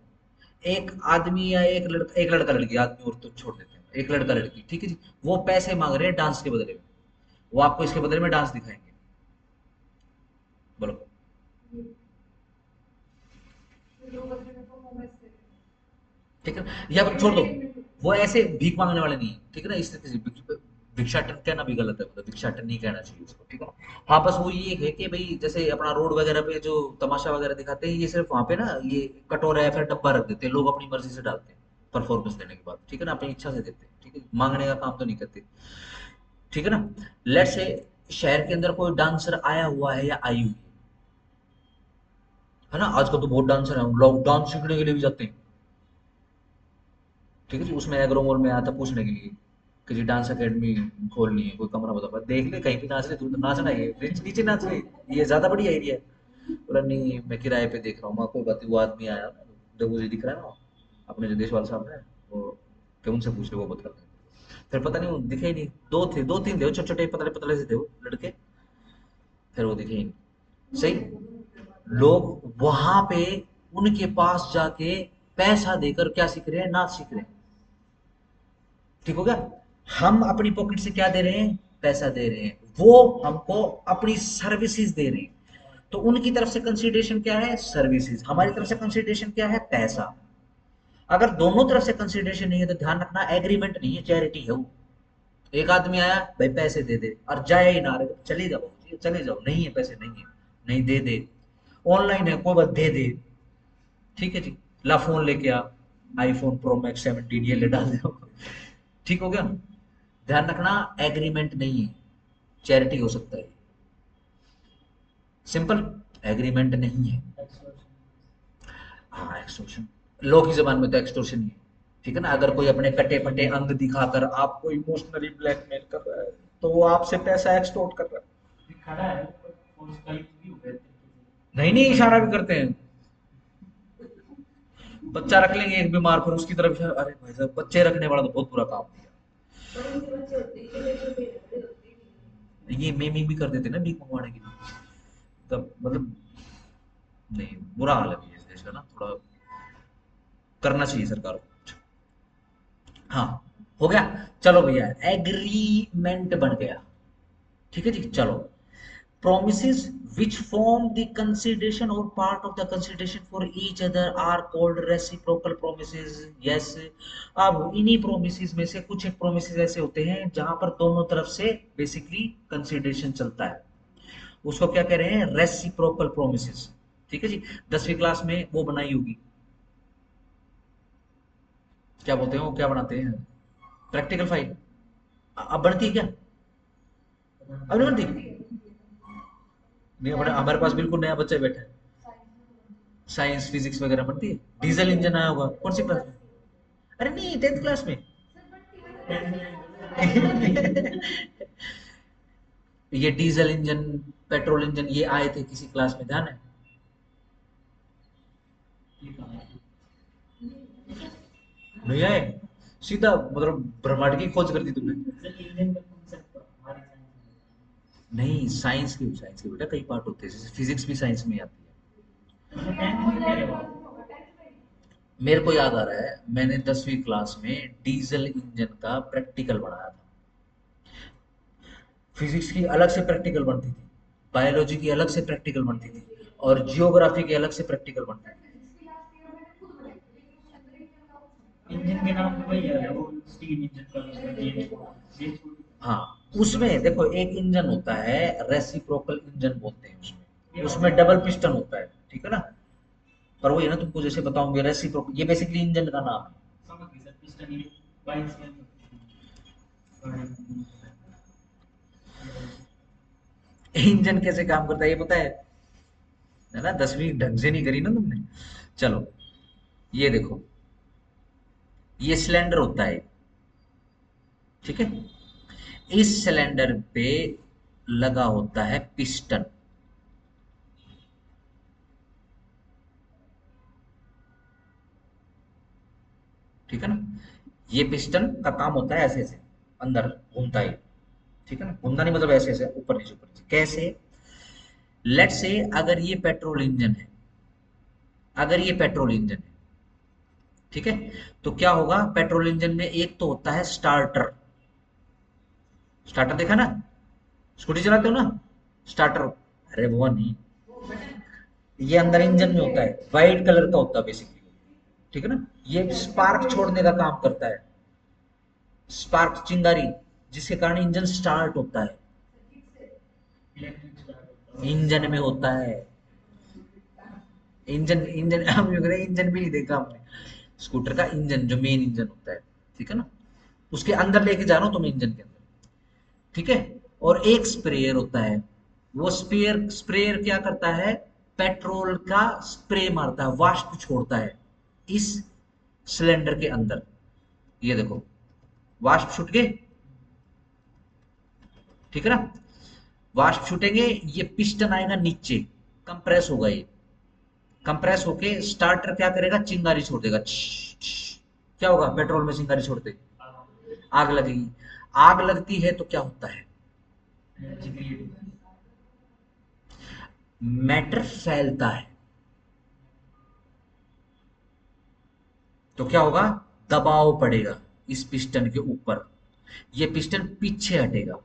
एक आदमी या एक लड़का लड़की, आदमी और तो छोड़ देते हैं, एक लड़का लड़की, ठीक है जी, वो पैसे मांग रहे हैं डांस के बदले में, वो आपको इसके बदले में डांस दिखाएंगे, बोलो, ठीक है, या फिर छोड़ दो, वो ऐसे भीख मांगने वाले नहीं है, ठीक है ना, इस तरीके से भिक्षाटन कहना भी गलत है, मतलब भिक्षाटन नहीं कहना चाहिए उसको, ठीक है ना। हाँ बस वो ये है कि भाई जैसे अपना रोड वगैरह पे जो तमाशा वगैरह दिखाते हैं, ये सिर्फ वहां पे ना ये कटोरा या फिर डब्बा रख देते हैं, लोग अपनी मर्जी से डालते हैं परफॉर्मेंस देने के बाद, ठीक है ना, अपनी इच्छा से देते हैं, ठीक है, मांगने का काम तो नहीं करते, ठीक है ना। लेट से शहर के अंदर कोई डांसर आया हुआ है या आई हुई है ना, आजकल तो बहुत डांसर है, लोग डांस सीखने के लिए भी जाते हैं, ठीक है जी, उसमें एग्रो में आया था पूछने के लिए कि जी डांस एकेडमी खोलनी है, कोई कमरा बता, देख ले कहीं भी नाच ले, तू तो नाचना है, नीचे नीचे नाच ले, ये ज्यादा बढ़िया एरिया है, बोला नहीं मैं किराए पे देख रहा हूँ, मैं कोई बात नहीं, वो आदमी आया जब मुझे दिख रहा है ना, अपने जो देश वाले साहब है वो, कि उनसे पूछ ले वो बता दें, फिर पता नहीं वो दिखे ही नहीं, दो तीन थे छोटे छोटे पतले पतले से थे वो लड़के, फिर वो दिखे ही नहीं, सही, लोग वहां पे उनके पास जाके पैसा देकर क्या सीख रहे हैं, नाच सीख रहे हैं, ठीक हो गया, हम अपनी पॉकेट से क्या दे रहे हैं, पैसा दे रहे हैं, वो हमको अपनी सर्विसेज दे रहे हैं, तो उनकी तरफ से कंसीडरेशन क्या है, सर्विसेज, हमारी तरफ से कंसीडरेशन क्या है, पैसा। अगर दोनों तरफ से कंसीडरेशन नहीं है तो ध्यान रखना एग्रीमेंट नहीं है, चैरिटी है वो, एक आदमी आया भाई पैसे दे दे और जाए ही ना रहे, चले जाओ चले जाओ, नहीं है पैसे नहीं है, नहीं दे दे, ऑनलाइन है कोई बात दे दे, ठीक है जी, ला फोन लेके आ, आईफोन प्रो मैक्स 17 ये ले डाल दो, ठीक हो गया, ध्यान रखना एग्रीमेंट नहीं है, चैरिटी हो सकता है, सिंपल, एग्रीमेंट नहीं है। हाँ एक्सटॉर्शन, लॉ की जबान में तो एक्सटॉर्शन ही है, ठीक है ना, अगर कोई अपने कटे फटे अंग दिखाकर आपको इमोशनली ब्लैकमेल कर रहा है तो वो आपसे पैसा एक्सटॉर्ट कर रहा है, ये खड़ा है और उसका यूज भी हो गया तरीके से। नहीं नहीं इशारा भी करते हैं, बच्चा रख लेंगे एक बीमार, फिर उसकी तरफ अरे भाई साहब बच्चे रखने वाला तो बहुत बुरा काम किया, ये मेमिंग भी कर देते ना भीख मंगवाने के लिए, तब मतलब नहीं, बुरा हाल है भैया इस देश का ना, थोड़ा करना चाहिए सरकार को, हाँ, हो गया, चलो भैया एग्रीमेंट बन गया, ठीक है जी। चलो, promises which form the consideration or part of the consideration for each other are called reciprocal promises. Yes, अब इन्हीं promises में से कुछ एक promises ऐसे होते हैं जहां पर दोनों तरफ से basically consideration चलता है, उसको क्या कह रहे हैं, reciprocal promises। ठीक है जी। 10वीं क्लास में वो बनाई होगी, क्या बोलते हैं वो, क्या बनाते हैं, प्रैक्टिकल फाइल। अब बनती है क्या, अब नहीं बनती? नहीं, हमारे पास बिल्कुल नया बच्चा बैठा है, साइंस फिजिक्स वगैरह बनती है। डीजल इंजन आया होगा कौन सी क्लास में? अरे नहीं, 10th क्लास में। ये डीजल इंजन, पेट्रोल इंजन, ये आए थे किसी क्लास में, ध्यान है? नहीं आए? सीधा मतलब ब्रह्मांड की खोज कर दी तुमने। नहीं, साइंस के बेटा कई पार्ट होते हैं, जैसे फिजिक्स भी साइंस में आती है। मेरे को याद आ रहा है, मैंने 10वीं क्लास में डीजल इंजन का प्रैक्टिकल बनाया था। फिजिक्स की अलग से प्रैक्टिकल बनती थी, बायोलॉजी की अलग से प्रैक्टिकल बनती थी, और जियोग्राफी की अलग से प्रैक्टिकल बनती थी। इंजन के नाम पे वही है वो, स्टीम इंजन का ये हाँ, उसमें देखो एक इंजन होता है, रेसिप्रोकल इंजन बोलते हैं उसमें, उसमें डबल पिस्टन होता है, ठीक है ना? पर वही है ना, तुमको जैसे बताऊंगे रेसिप्रोकल, ये बेसिकली इंजन का नाम है। समझ गए सर, पिस्टन ये बाइक्स में इंजन कैसे काम करता है ये पता है ना? 10वीं ढंग से नहीं करी ना तुमने। चलो, ये देखो, ये सिलेंडर होता है, ठीक है? इस सिलेंडर पे लगा होता है पिस्टन, ठीक है ना? ये पिस्टन का काम होता है ऐसे ऐसे अंदर घूमता है, ठीक है ना? घूमना नहीं मतलब ऐसे ऐसे ऊपर नीचे कैसे? लेट से अगर ये पेट्रोल इंजन है, अगर ये पेट्रोल इंजन है, ठीक है, तो क्या होगा, पेट्रोल इंजन में एक तो होता है स्टार्टर। स्टार्टर देखा ना, स्कूटी चलाते हो ना, स्टार्टर। अरे वो नहीं, ये अंदर इंजन में होता है, व्हाइट कलर का होता है बेसिकली, ठीक है ना? ये स्पार्क छोड़ने का काम करता है, स्पार्क, चिंगारी, जिसके कारण इंजन स्टार्ट होता है, इलेक्ट्रिक स्टार्ट होता इंजन में होता है। इंजन इंजन हम लोग इंजन भी नहीं देखा हमने, स्कूटर का इंजन जो मेन इंजन होता है, ठीक है ना, उसके अंदर लेके जा रहा हूं तुम, इंजन के अंदर, ठीक है? और एक स्प्रेयर होता है, वो स्प्रेयर क्या करता है, पेट्रोल का स्प्रे मारता है, वाष्प छोड़ता है इस सिलेंडर के अंदर। ये देखो, वाष्प छूट गए, ठीक है ना? वाष्प छूटेंगे, ये पिस्टन आएगा नीचे, कंप्रेस होगा ये, कंप्रेस होके स्टार्टर क्या करेगा, चिंगारी छोड़ देगा। क्या होगा पेट्रोल में चिंगारी छोड़ते? आग लगेगी। आग लगती है तो क्या होता है, है। मैटर फैलता है, तो क्या होगा, दबाव पड़ेगा इस पिस्टन के ऊपर, ये पिस्टन पीछे हटेगा,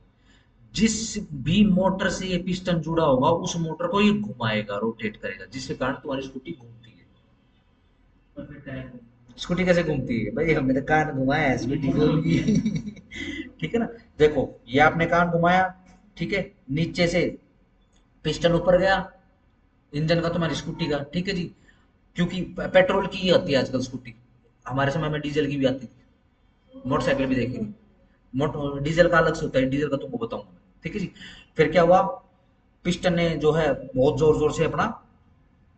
जिस भी मोटर से ये पिस्टन जुड़ा होगा उस मोटर को ये घुमाएगा, रोटेट करेगा, जिसके कारण तुम्हारी स्कूटी घूमती है। स्कूटी कैसे घूमती है भाई, हमने तो कान घुमाया है, स्कूटी घूमेगी। ठीक है ना? देखो, ये आपने कान घुमाया, ठीक है, नीचे से पिस्टन ऊपर गया, इंजन का, तुम्हारी स्कूटी का, ठीक है जी। क्योंकि पेट्रोल की ही आती है आजकल स्कूटी, हमारे समय में डीजल की भी आती थी, मोटरसाइकिल भी देखी थी। मोटर डीजल का अलग से होता है, डीजल का तुमको बताऊंगा मैं, ठीक है जी। फिर क्या हुआ, पिस्टन ने जो है बहुत जोर जोर से अपना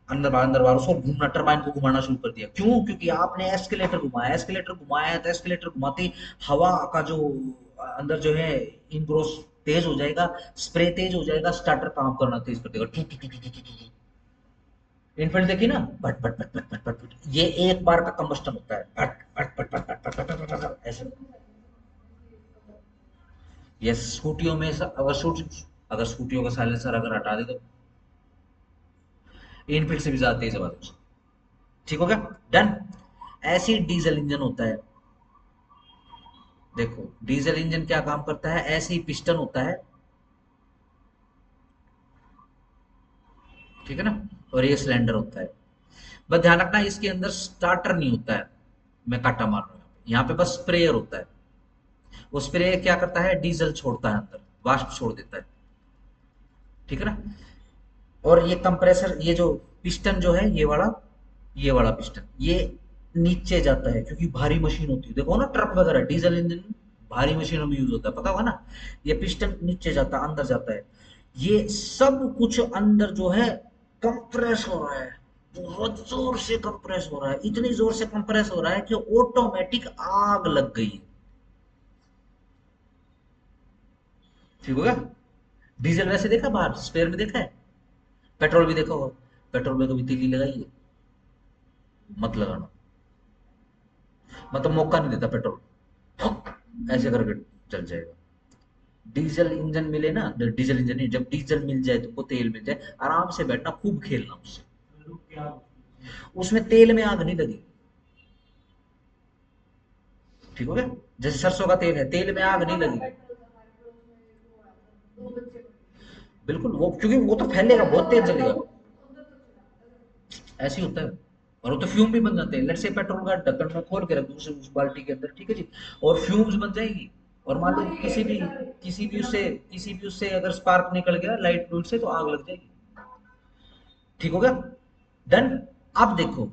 अंदर बार उसको घूमना, टरबाइन को घुमाना शुरू कर दिया। क्यों? क्योंकि आपने एस्केलेटर घुमाया, एस्केलेटर घुमाया, तो एस्केलेटर घुमाते ही हवा का जो अंदर जो है इनग्रोस तेज हो जाएगा, स्प्रे तेज हो जाएगा, स्टार्टर काम करना तेज कर देगा, two two two two two two. Infield देखी ना, भट भट भट भट भट भट भट। ये एक बार का कंबस्टन होता है, भट भट भट भट भट भट भट भट भट, ऐसे। ये स्कूटियों में अगर स्कूटियों का साइलेंसर अगर हटा दे तो इनफिल्ड से भी ज्यादा तेज आवाज है। ठीक हो गया, डन। ऐसे ही डीजल इंजन होता है, देखो डीजल इंजन क्या काम करता है, ऐसे ही पिस्टन होता है, ठीक है ना, और ये सिलेंडर होता है। बस ध्यान रखना इसके अंदर स्टार्टर नहीं होता है, मैं काटा मार रहा हूँ यहाँ पे, बस स्प्रेयर होता है। वो स्प्रे क्या करता है, डीजल छोड़ता है अंदर, वाष्प छोड़ देता है, ठीक है ना। और ये कंप्रेसर, ये जो पिस्टन जो है, ये वाला पिस्टन ये नीचे जाता है, क्योंकि भारी मशीन होती है, देखो ना ट्रक वगैरह डीजल इंजन भारी मशीनों में यूज होता है, पता होगा ना। ये पिस्टन नीचे जाता है, अंदर जाता है। ये सब कुछ अंदर जो है कंप्रेस हो रहा है, बहुत जोर से कंप्रेस हो रहा है, इतनी जोर से कंप्रेस हो रहा है कि ऑटोमेटिक आग लग गई है। ठीक हो गया। डीजल वैसे देखा बाहर स्पेयर में देखा है, पेट्रोल भी देखा होगा, पेट्रोल में कभी तीली लगाई है, मत लगाना, मतलब मौका नहीं देता पेट्रोल, ऐसे करके चल जाएगा। डीजल इंजन मिले ना, डीजल इंजन नहीं, जब डीजल मिल जाए, तुमको तेल मिल जाए, आराम से बैठना, खूब खेलना उससे, लोग क्या उसमें तेल में आग नहीं लगी। ठीक हो गया। जैसे सरसों का तेल है, तेल में आग नहीं लगी। बिल्कुल, वो क्योंकि वो तो फैलेगा, बहुत तेज जलेगा, ऐसे ही होता है। और वो तो फ्यूम भी बन जाते हैं, लेट से पेट्रोल का ढक्कन में खोल के रख दो उस बाल्टी के अंदर, ठीक है जी, और फ्यूम्स बन जाएगी। और मान लो किसी भी उससे अगर स्पार्क निकल गया लाइट फ्लूइड से, तो आग लग जाएगी। ठीक हो गया। डन। अब देखो,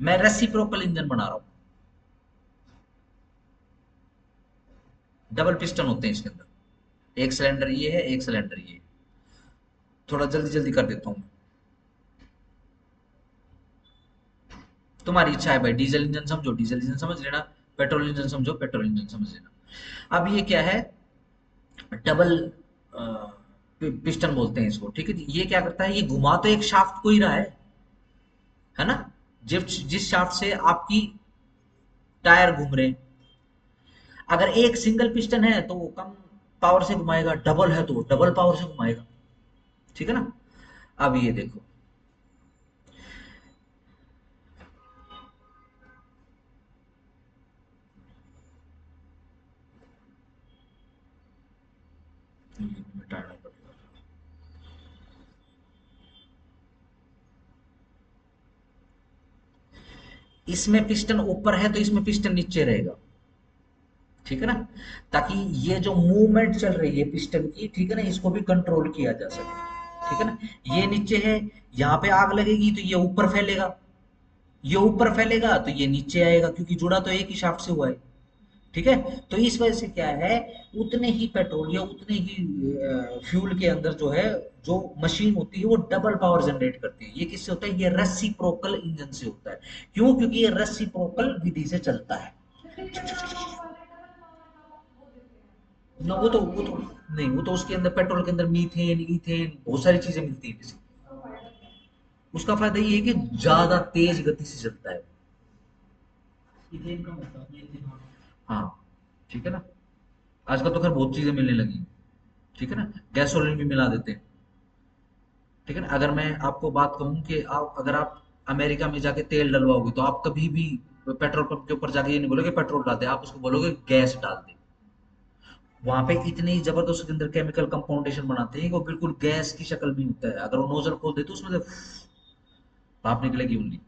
मैं रेसिप्रोकल इंजन बना रहा हूं, डबल पिस्टन होते हैं इसके अंदर, एक सिलेंडर ये है, एक सिलेंडर ये है। थोड़ा जल्दी जल्दी कर देता हूं मैं, तुम्हारी इच्छा है भाई, डीजल इंजन समझो डीजल इंजन समझ लेना, पेट्रोल इंजन समझो पेट्रोल इंजन समझ लेना। अब ये क्या है, डबल पिस्टन बोलते हैं इसको, ठीक है जी। ये क्या करता है, ये घुमा तो एक शाफ्ट को ही रहा है ना, जिस शाफ्ट से आपकी टायर घूम रहे हैं। अगर एक सिंगल पिस्टन है तो वो कम पावर से घुमाएगा, डबल है तो वो डबल पावर से घुमाएगा, ठीक है ना। अब ये देखो, मिटाना पड़ेगा। इसमें पिस्टन ऊपर है तो इसमें पिस्टन नीचे रहेगा, ठीक है ना, ताकि ये जो मूवमेंट चल रही है पिस्टन की, ठीक है ना, इसको भी कंट्रोल किया जा सके, ठीक है ना। ये नीचे है, यहाँ पे आग लगेगी तो ये ऊपर फैलेगा, ये ऊपर फैलेगा तो ये नीचे आएगा, क्योंकि जुड़ा तो एक ही शाफ्ट से हुआ है, ठीक है। तो इस वजह से क्या है, उतने ही पेट्रोल या उतने ही फ्यूल के अंदर जो है, जो मशीन होती है वो डबल पावर जनरेट करती है। ये किससे होता है, ये रेसिप्रोकल इंजन से होता है। क्यों, क्योंकि ये रेसिप्रोकल विधि से चलता है। ना वो तो नहीं, वो तो उसके अंदर पेट्रोल के अंदर मीथेन ईथेन बहुत सारी चीजें मिलती है जैसे। उसका फायदा ये है कि ज्यादा तेज गति से चलता है। इथेन का मतलब इथेन। हाँ, ठीक है ना। आजकल तो खैर बहुत चीजें मिलने लगी हैं, ठीक है ना, गैसोलीन भी मिला देते हैं, ठीक है ना। अगर मैं आपको बात कहूँ कि अगर आप अमेरिका में जाके तेल डलवाओगे, तो आप कभी भी पेट्रोल पंप के ऊपर जाके ये नहीं बोलोगे पेट्रोल डाल दे, आप उसको बोलोगे गैस डाल दे। वहां पे इतनी जबरदस्त उसके अंदर केमिकल कंपाउंडेशन बनाते हैं कि वो बिल्कुल गैस की शक्ल में होता है, अगर वो नोजल खोल दे तो उसमें से भाप निकलेगी उनकी,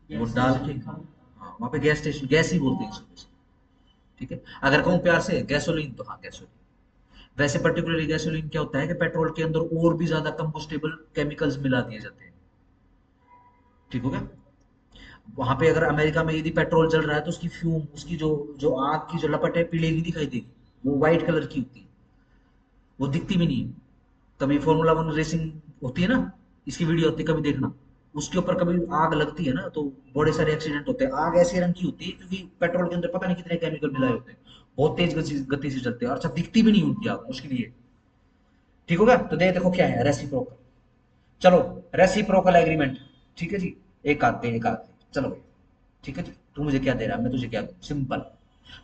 वो गैस डाल स्टेशन के। लिखा हो। हाँ, वहां पे गैस स्टेशन, गैस ही बोलते हैं इसको, ठीक है। अगर कहूँ प्यार से गैसोलीन, तो हाँ गैसोलीन। वैसे पर्टिकुलरली गैसोलीन क्या होता है कि पेट्रोल के अंदर और भी ज्यादा कंपोस्टेबल केमिकल्स मिला दिए जाते हैं, ठीक हो गया। वहां पे अगर अमेरिका में यदि पेट्रोल चल रहा है तो उसकी फ्यूम, उसकी जो जो आग की जो लपट है पीले की दिखाई देगी, वो व्हाइट कलर की होती है, वो दिखती भी नहीं है। कभी फॉर्मूला वन रेसिंग होती है ना, इसकी वीडियो होती है, कभी देखना, उसके ऊपर कभी आग लगती है ना तो बड़े सारे एक्सीडेंट होते हैं। आग ऐसे रंग की होती है क्योंकि पेट्रोल के अंदर पता नहीं कितने केमिकल मिलाए होते हैं, बहुत तेज गति से चलते हैं, और अच्छा दिखती भी नहीं उनकी आग, मुश्किल ये। ठीक होगा, तो देखो क्या है रेसिप्रोकल। चलो, रेसिप्रोकल एग्रीमेंट, ठीक है जी। एक आध चलो भाई, ठीक है जी। तू मुझे क्या दे रहा है, मैं तुझे क्या दूं, सिंपल।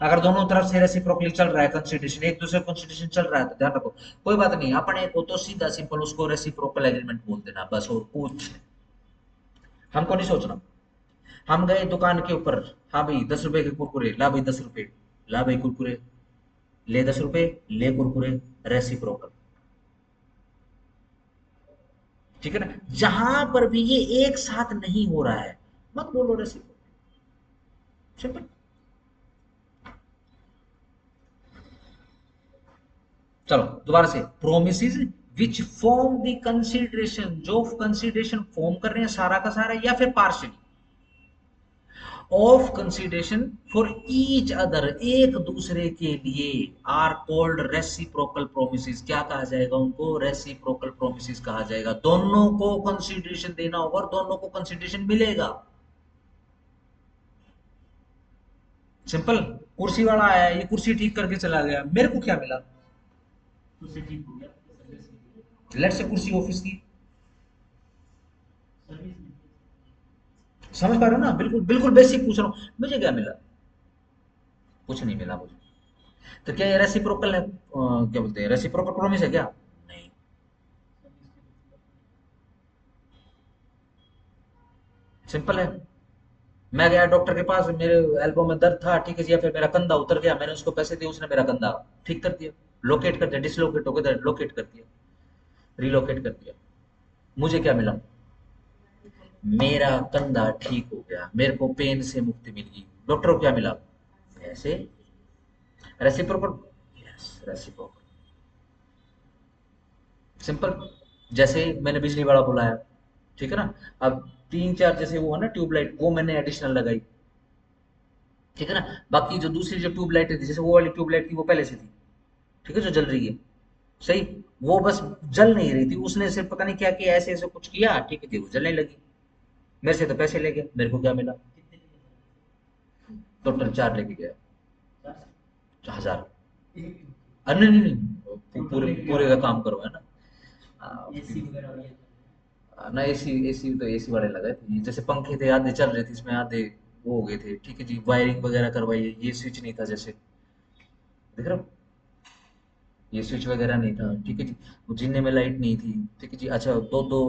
अगर दोनों तरफ से रेसिप्रोकली चल रहा है कंसिडरेशन, एक दूसरे कंसिडरेशन चल रहा है, तो ध्यान रखो, कोई बात नहीं, अपने को तो सीधा सिंपल उसको रेसिप्रोकल एग्रीमेंट बोल देना बस, और कुछ नहीं। हमको नहीं सोचना। हम गए दुकान के ऊपर, हाँ भाई 10 रुपए के कुरकुरे, ला भाई 10 रुपए, ला भाई कुरकुरे, ले 10 रुपए, ले कुरकुरे, रेसिप्रोकल। ठीक है ना, जहां पर भी ये एक साथ नहीं हो रहा है मत बोलो रेसिप्रोकल, सिंपल। चलो दोबारा से, promises which form the consideration, जो कंसीडरेशन फॉर्म कर रहे हैं सारा का सारा या फिर partially, of consideration for each other, एक दूसरे के लिए, आर कॉल्ड रेसिप्रोकल प्रोमिसेस। क्या कहा जाएगा उनको? रेसिप्रोकल प्रोमिसेस कहा जाएगा। दोनों को कंसीडरेशन देना होगा और दोनों को कंसीडरेशन मिलेगा, सिंपल। कुर्सी वाला आया, ये कुर्सी ठीक करके चला गया, मेरे को क्या मिला? उससे ठीक हो गया, सर्विस मिली, लेट से कुर्सी ऑफिस की, सर्विस मिली। समझ पा रहे हो ना? बिल्कुल बिल्कुल बेसिक पूछ रहा हूँ, मुझे क्या मिला? कुछ नहीं मिला मुझे। तो क्या ये रेसिप्रोकल है? क्या बोलते हैं, रेसिप्रोकल प्रॉमिस है क्या? नहीं। सर्विस के मतलब सिंपल है। मैं गया डॉक्टर के पास, मेरे एल्बो में दर्द था, ठीक है जी, या फिर मेरा कंधा उतर गया, मैंने उसको पैसे दिए, उसने मेरा कंधा ठीक कर दिया, लोकेट कर दिया, डिसलोकेट हो गया लोकेट कर दिया, रिलोकेट कर दिया। मुझे क्या मिला? मेरा कंधा ठीक हो गया, मेरे को पेन से मुक्ति मिल गई। डॉक्टर को क्या मिला? ऐसे रेसिप्रोकल, यस रेसिप्रोकल, सिंपल। जैसे मैंने बिजली वाला बुलाया, ठीक है ना, अब तीन चार जैसे वो है ना ट्यूबलाइट, वो मैंने एडिशनल लगाई, ठीक है ना। बाकी जो दूसरी जो ट्यूबलाइट थी, जैसे वो वाली ट्यूबलाइट थी वो पहले से थी, ठीक है, जो जल रही है, सही, वो बस जल नहीं रही थी, उसने सिर्फ पता नहीं क्या किया, ऐसे ऐसे कुछ किया, ठीक है जी, वो जलने लगी। मेरे से तो पैसे ले गए, मेरे को क्या मिला? कितने की सर्विस? टोटल चार लेके गया, 400? 1000। एक अरे नहीं नहीं नहीं, टोटल पूरे लेके गया पूरे का होगा, काम करो है ना। एसी वगैरह भी है। ना एसी, एसी तो एसी वाले लगाए थे, जैसे पंखे थे आधे चल रहे थे इसमें, आधे वो हो गए थे, ठीक है जी, वायरिंग वगैरह करवाई है, ये स्विच नहीं था जैसे, देख रहे हो, ये स्विच वगैरह नहीं था, ठीक है जी, वो जीने में लाइट नहीं थी, ठीक है जी। अच्छा, दो दो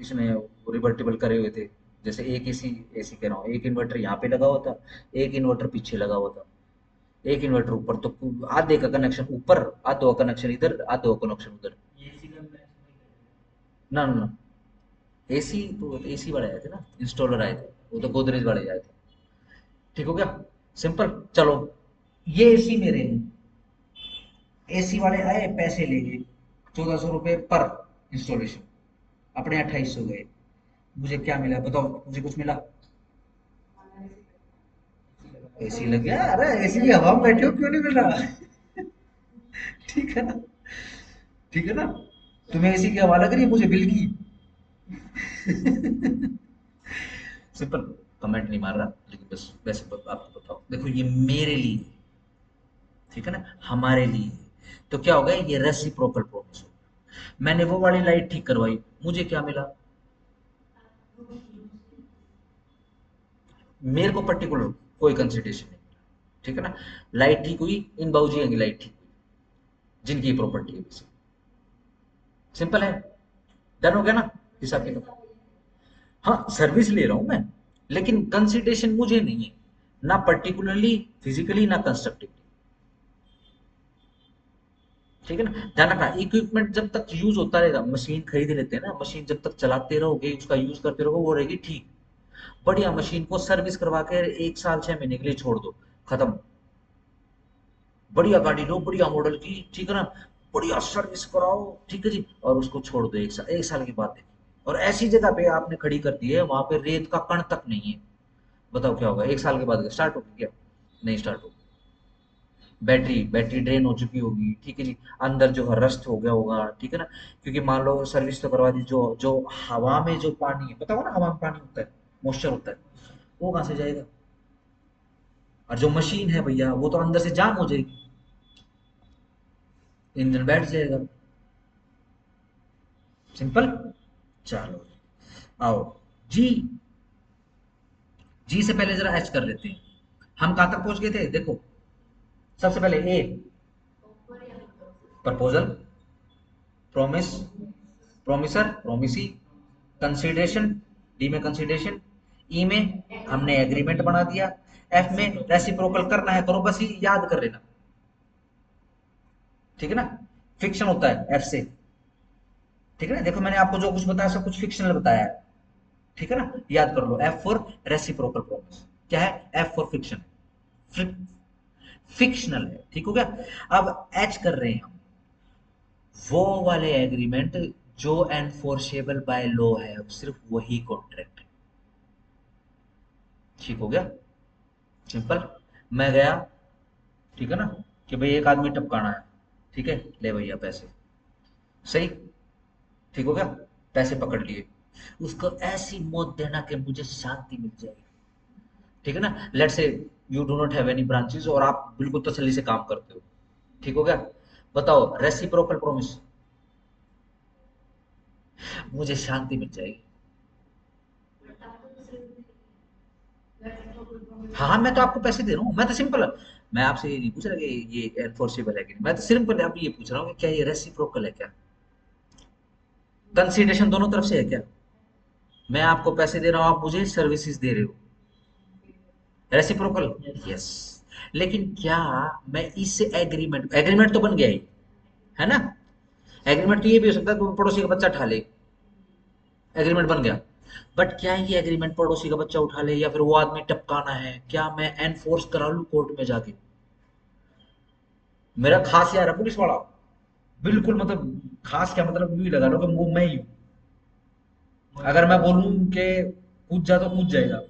इसमें रिवर्टेबल करे हुए थे, जैसे एक एसी, एसी कह रहा हूँ, एक इन्वर्टर यहाँ पे लगा हुआ था, एक इन्वर्टर पीछे लगा हुआ था, एक इन्वर्टर ऊपर, तो आधे का कनेक्शन ऊपर, आधो का कनेक्शन इधर, आधो का कनेक्शन उधर। एसी का कनेक्शन नहीं करेगा। ना ना, एसी तो एसी वाले आए थे ना, इंस्टॉलर आए थे, वो तो गोदरेज वाले आए थे, ठीक हो गया, सिंपल। चलो, ये एसी मेरे हैं, एसी वाले आए, पैसे ले गए, 1400 रुपये पर इंस्टॉलेशन, अपने 2800 गए। मुझे क्या मिला बताओ, मुझे कुछ मिला? एसी लगा है। एसी लग गया, अरे एसी की हवा में बैठे हो, क्यों नहीं मिल रहा? ठीक है ना, ठीक है ना, तुम्हें एसी की हवा लग रही है, मुझे बिल की। सिंपल, कमेंट नहीं मार रहा, लेकिन बस वैसे आपको बताओ, देखो ये मेरे लिए, ठीक है ना, हमारे लिए, तो क्या होगा, ये रेसिप्रोकल प्रोमिस होगा। मैंने वो वाली लाइट ठीक करवाई, मुझे क्या मिला? मेरे को पर्टिकुलर कोई कंसिडरेशन नहीं मिला, ठीक है ना। लाइट ठीक हुई, इन बाबूजी की लाइट ठीक हुई, जिनकी प्रॉपर्टी है बेसिक, सिंपल है, डन हो गया ना, हिसाब किताब। हाँ सर्विस ले रहा हूं मैं, लेकिन कंसिडरेशन मुझे नहीं है, ना पर्टिकुलरली फिजिकली ना कंस्ट्रक्टिवली, ठीक है ना। ध्यान रखना, इक्विपमेंट जब तक यूज होता रहेगा, मशीन खरीद लेते हैं ना, मशीन जब तक चलाते रहोगे, उसका यूज करते रहोगे, वो रहेगी ठीक। बढ़िया मशीन को सर्विस करवा के 1 साल 6 महीने के लिए छोड़ दो, खत्म। बढ़िया गाड़ी लो, बढ़िया मॉडल की, ठीक है ना, बढ़िया सर्विस कराओ, ठीक है जी, और उसको छोड़ दो 1 साल, 1 साल की बात है। और ऐसी जगह पे आपने खड़ी कर दी है, वहां पे रेत का कण तक नहीं है, बताओ क्या होगा? 1 साल के बाद स्टार्ट होगी क्या? नहीं स्टार्ट होगी। बैटरी बैटरी ड्रेन हो चुकी होगी, ठीक है जी, अंदर जो है रस्ट हो गया होगा, ठीक है ना, क्योंकि मान लो सर्विस तो करवा दी, जो जो हवा में जो पानी है, पता होगा ना, हवा में पानी होता है, मॉइस्चर होता है, वो कहाँ से जाएगा? और जो मशीन है भैया, वो तो अंदर से जाम हो जाएगी, इंजन बैठ जाएगा, सिंपल। चलो आओ, जी, जी से पहले जरा एच कर लेते हैं। हम कहां तक पहुंच गए थे देखो, सबसे पहले A, proposal, promise, promisor, promisee, consideration, D में कंसिडरेशन, ई में हमने एग्रीमेंट बना दिया, एफ में रेसिप्रोकल करना है, करो बस ये याद कर लेना, ठीक है ना, फिक्शन होता है एफ से, ठीक है ना, देखो मैंने आपको जो कुछ बताया सब कुछ फिक्शनल बताया है, ठीक है ना, याद कर लो। एफ फॉर रेसिप्रोकल प्रॉमिस क्या है, एफ फॉर फिक्शन, फिक्शनल है, ठीक हो गया। अब एच कर रहे हैं हम, वो वाले एग्रीमेंट जो एनफोर्सेबल बाय लॉ है, अब सिर्फ वही कॉन्ट्रैक्ट, ठीक हो गया, सिंपल। मैं गया, ठीक है ना, कि भाई एक आदमी टपकाना है, ठीक है, ले भैया पैसे, सही, ठीक हो गया, पैसे पकड़ लिए, उसको ऐसी मौत देना कि मुझे शांति मिल जाएगी, ठीक है ना। Let's say you do not have any branches और आप बिल्कुल तसल्ली से काम करते हो, ठीक हो गया। बताओ रेसिप्रोकल प्रॉमिस, मुझे शांति मिल जाएगी। हाँ हाँ, मैं तो आपको पैसे दे रहा हूँ, मैं तो सिंपल, मैं आपसे ये नहीं पूछ रहा कि ये एनफोर्सेबल है कि नहीं, मैं तो सिंपल अब ये पूछ रहा हूँ कि क्या ये रेसिप्रोकल है क्या, कंसीडरेशन दोनों तरफ से है क्या, मैं आपको पैसे दे रहा हूँ, आप मुझे सर्विसेज दे रहे हो, रेसिप्रोकल, यस। लेकिन क्या मैं इस एग्रीमेंट, एग्रीमेंट तो बन गया ही है ना, एग्रीमेंट तो ये भी हो सकता है तुम पड़ोसी का बच्चा उठा ले, एग्रीमेंट बन गया, बट क्या ये एग्रीमेंट पड़ोसी का बच्चा उठा ले या फिर वो आदमी टपकाना है, क्या मैं एनफोर्स करा लूं कोर्ट में जाके, मेरा खास यार है पुलिस वाला, बिल्कुल मतलब खास क्या मतलब यूं ही लगा लो कि वो मैं ही हूं, अगर मैं बोलूं कि कूद जा तो कूद जाएगा,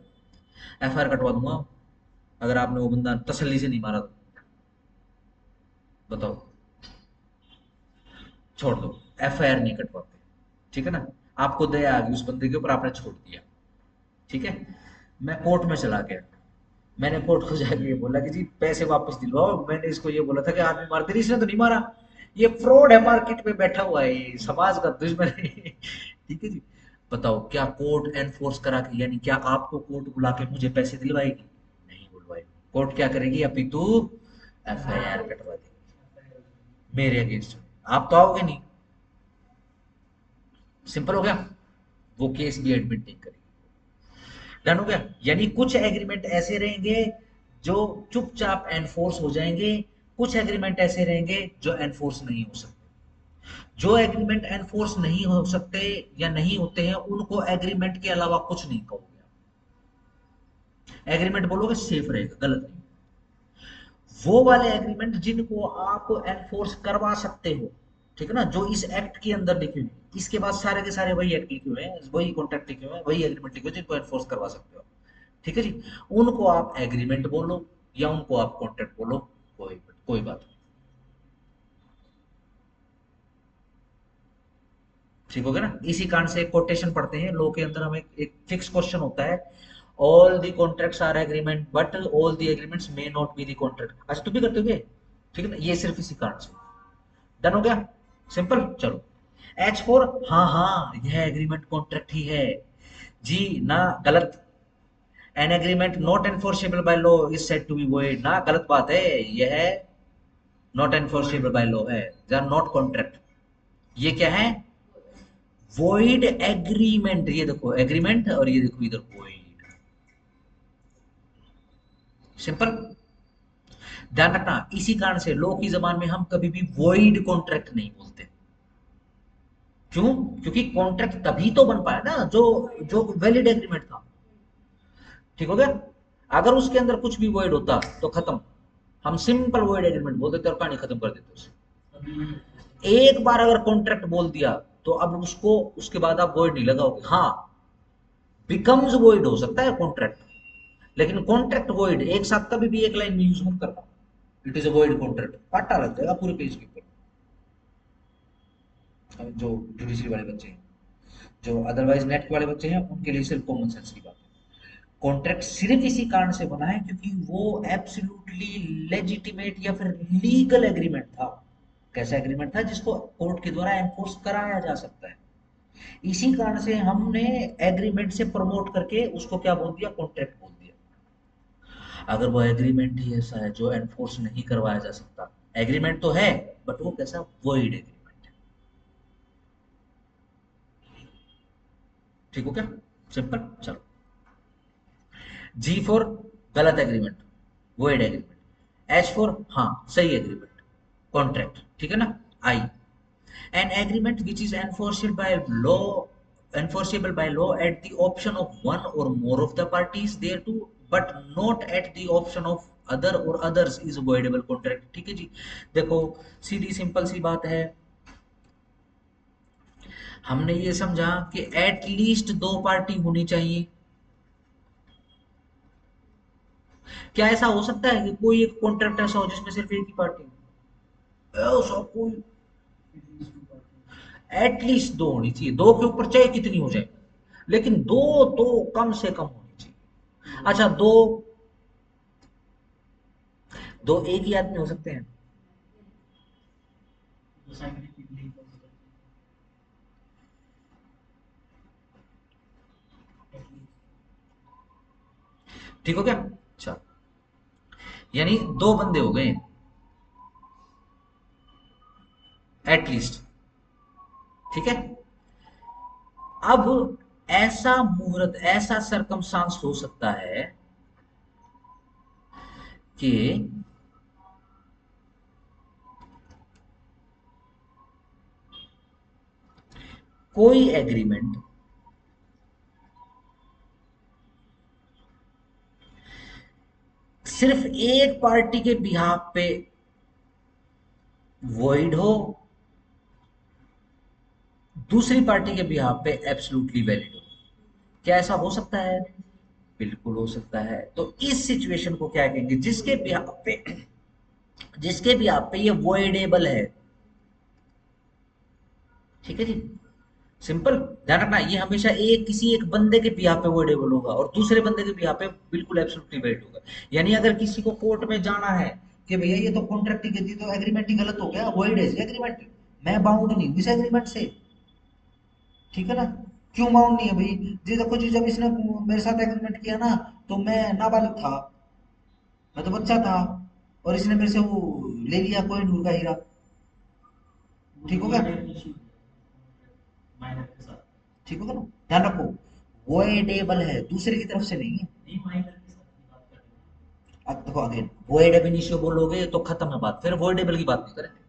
एफआईआर कटवा दूंगा, अगर आपने वो बंदा तसल्ली से नहीं मारा तो, बताओ, छोड़ दो, एफआईआर नहीं कटवाते, ठीक है ना, आपको दया आ गई उस बंदे के ऊपर, आपने छोड़ दिया, ठीक है। मैं कोर्ट में चला गया, मैंने कोर्ट को जाके ये बोला कि जी पैसे वापस दिलवाओ, मैंने इसको ये बोला था कि आदमी मार दे, इसने तो नहीं मारा, ये फ्रॉड है, मार्केट में बैठा हुआ है, ये समाज का दुश्मन है ठीक है जी। बताओ क्या कोर्ट एनफोर्स करा के, यानी क्या आपको कोर्ट बुला के मुझे पैसे दिलवाएगी, नहीं बुलवाएगी, कोर्ट क्या करेगी, अपितु एफआईआर कटवा देगी मेरे अगेंस्ट, आप तो आओगे नहीं, सिंपल हो गया, वो केस भी एडमिट नहीं करेगी, डन हो गया। यानी कुछ एग्रीमेंट ऐसे रहेंगे जो चुपचाप एनफोर्स हो जाएंगे, कुछ एग्रीमेंट ऐसे रहेंगे जो एनफोर्स नहीं हो सकते, जो एग्रीमेंट एनफोर्स नहीं हो सकते या नहीं होते हैं उनको एग्रीमेंट के अलावा कुछ नहीं कहोगे, एग्रीमेंट बोलोगे सेफ रहेगा, गलत नहीं, वो वाले एग्रीमेंट जिनको आप एनफोर्स करवा सकते हो, ठीक है ना, जो इस एक्ट के अंदर लिखे हुए, इसके बाद सारे के सारे वही एक्ट लिखे हुए हैं, वही कॉन्ट्रैक्ट लिखे हुए हैं, वही एग्रीमेंट लिखे हुए हैं जिनको एनफोर्स करवा सकते हो, ठीक है जी, उनको आप एग्रीमेंट बोलो या उनको आप कॉन्ट्रैक्ट बोलो, कोई कोई बात नहीं, ठीक हो गया ना। इसी कारण से एक कोटेशन पढ़ते हैं लॉ के अंदर, हमें एक फिक्स क्वेश्चन होता है, all the contracts are agreement but all the agreements may not be the contract, अच्छा तुम भी करते हो क्या? ठीक है ना, ये सिर्फ इसी कारण से, डन हो गया, सिंपल, चलो। एच फोर, हाँ हाँ यह एग्रीमेंट कॉन्ट्रैक्ट ही है जी ना, गलत, an agreement not enforceable by law is said to be void, ना गलत बात है, यह नॉट एनफोर्सेबल बाय लॉ है, दे आर नॉट कॉन्ट्रैक्ट, ये क्या है, वॉइड एग्रीमेंट, ये देखो एग्रीमेंट और ये देखो इधर वॉइड, सिंपल, ध्यान रखना, इसी कारण से लॉ की जबान में हम कभी भी वॉइड कॉन्ट्रैक्ट नहीं बोलते, क्यों, क्योंकि कॉन्ट्रैक्ट तभी तो बन पाया ना जो जो वैलिड एग्रीमेंट था, ठीक हो गया, अगर उसके अंदर कुछ भी वॉइड होता तो खत्म, हम सिंपल वॉइड एग्रीमेंट बोल देते और कहानी खत्म कर देते उसे, एक बार अगर कॉन्ट्रैक्ट बोल दिया तो अब उसको उसके बाद आप वॉइड नहीं लगाओगे, हाँ बिकम्स वॉइड हो सकता है कॉन्ट्रैक्ट, लेकिन कॉन्ट्रैक्ट वॉइड एक साथ कभी भी एक लाइन में यूज मत करना, it is a void contract, काटा लग जाएगा पूरे पेज के ऊपर, जो जुडिशरी वाले बच्चे हैं, जो अदरवाइज नेट वाले बच्चे हैं उनके लिए सिर्फ कॉमन सेंस की बात है, कॉन्ट्रैक्ट सिर्फ इसी कारण से बना है क्योंकि वो एब्सोल्युटली लेजिटिमेट या फिर लीगल एग्रीमेंट था, कैसा एग्रीमेंट था जिसको कोर्ट के द्वारा एनफोर्स कराया जा सकता है, इसी कारण से हमने एग्रीमेंट से प्रमोट करके उसको क्या बोल दिया, कॉन्ट्रैक्ट बोल दिया, अगर वो एग्रीमेंट ही ऐसा है जो एनफोर्स नहीं करवाया जा सकता, एग्रीमेंट तो है बट वो कैसा, वॉइड एग्रीमेंट है, ठीक हो क्या, सिंपल, चलो। जी फॉर गलत agreement, void agreement, H for हाँ सही एग्रीमेंट, कॉन्ट्रैक्ट, ठीक है ना, आई, An agreement which is enforceable by law at the option of one or more of the parties thereto, but not at the option of other or others is voidable contract। ठीक है जी। देखो सीधी simple सी बात है, हमने ये समझा कि at least दो पार्टी होनी चाहिए। क्या ऐसा हो सकता है कि कोई एक कॉन्ट्रैक्ट ऐसा हो जिसमें सिर्फ एक ही पार्टी हो? ऐसा कोई, एटलीस्ट दो होनी चाहिए, दो के ऊपर चाहे कितनी हो जाए, लेकिन दो तो कम से कम होनी चाहिए। अच्छा, दो दो एक ही आदमी हो सकते हैं? ठीक हो क्या? अच्छा, यानी दो बंदे हो गए एटलीस्ट। ठीक है, अब ऐसा मुहूर्त, ऐसा सरकमस्टांस हो सकता है कि कोई एग्रीमेंट सिर्फ एक पार्टी के बिहाफ पे वॉइड हो, दूसरी पार्टी के बिहाफ पे एब्सोल्युटली वैलिड हो। क्या ऐसा हो सकता है? बिल्कुल हो सकता है। तो इस सिचुएशन को क्या कहेंगे? जिसके बिहाफ पे ये वॉइडेबल है। ठीक है जी, सिंपल। ध्यान रखना, ये हमेशा एक किसी एक बंदे के बिहाफ पे वॉइडेबल होगा और दूसरे बंदे के बिहाफ पे बिल्कुल एब्सोल्युटली वैलिड होगा। यानी अगर किसी को कोर्ट में जाना है कि भैया ये तो कॉन्ट्रैक्ट ही गलती, तो एग्रीमेंट ही गलत हो गया, वॉइड है एग्रीमेंट, मैं बाउंड नहीं हूं इस एग्रीमेंट से। ठीक है ना? क्यों बाउंड नहीं है भाई जी? देखो जी, जब इसने मेरे साथ एग्रीमेंट किया ना, तो मैं नाबालिग था, मैं तो बच्चा था, और इसने मेरे से वो ले लिया कोई नूर का हीरा। ठीक हो गया? माइनर के साथ, ठीक होगा ना? ध्यान रखो, वोएडेबल है, दूसरे की तरफ से नहीं है। नहीं माइनर के साथ की बात कर रहे हैं। अब देखो, अगेन वोएड एब इनिशियो बोलोगे तो खत्म है बात, फिर वोएडेबल की बात नहीं करेंगे।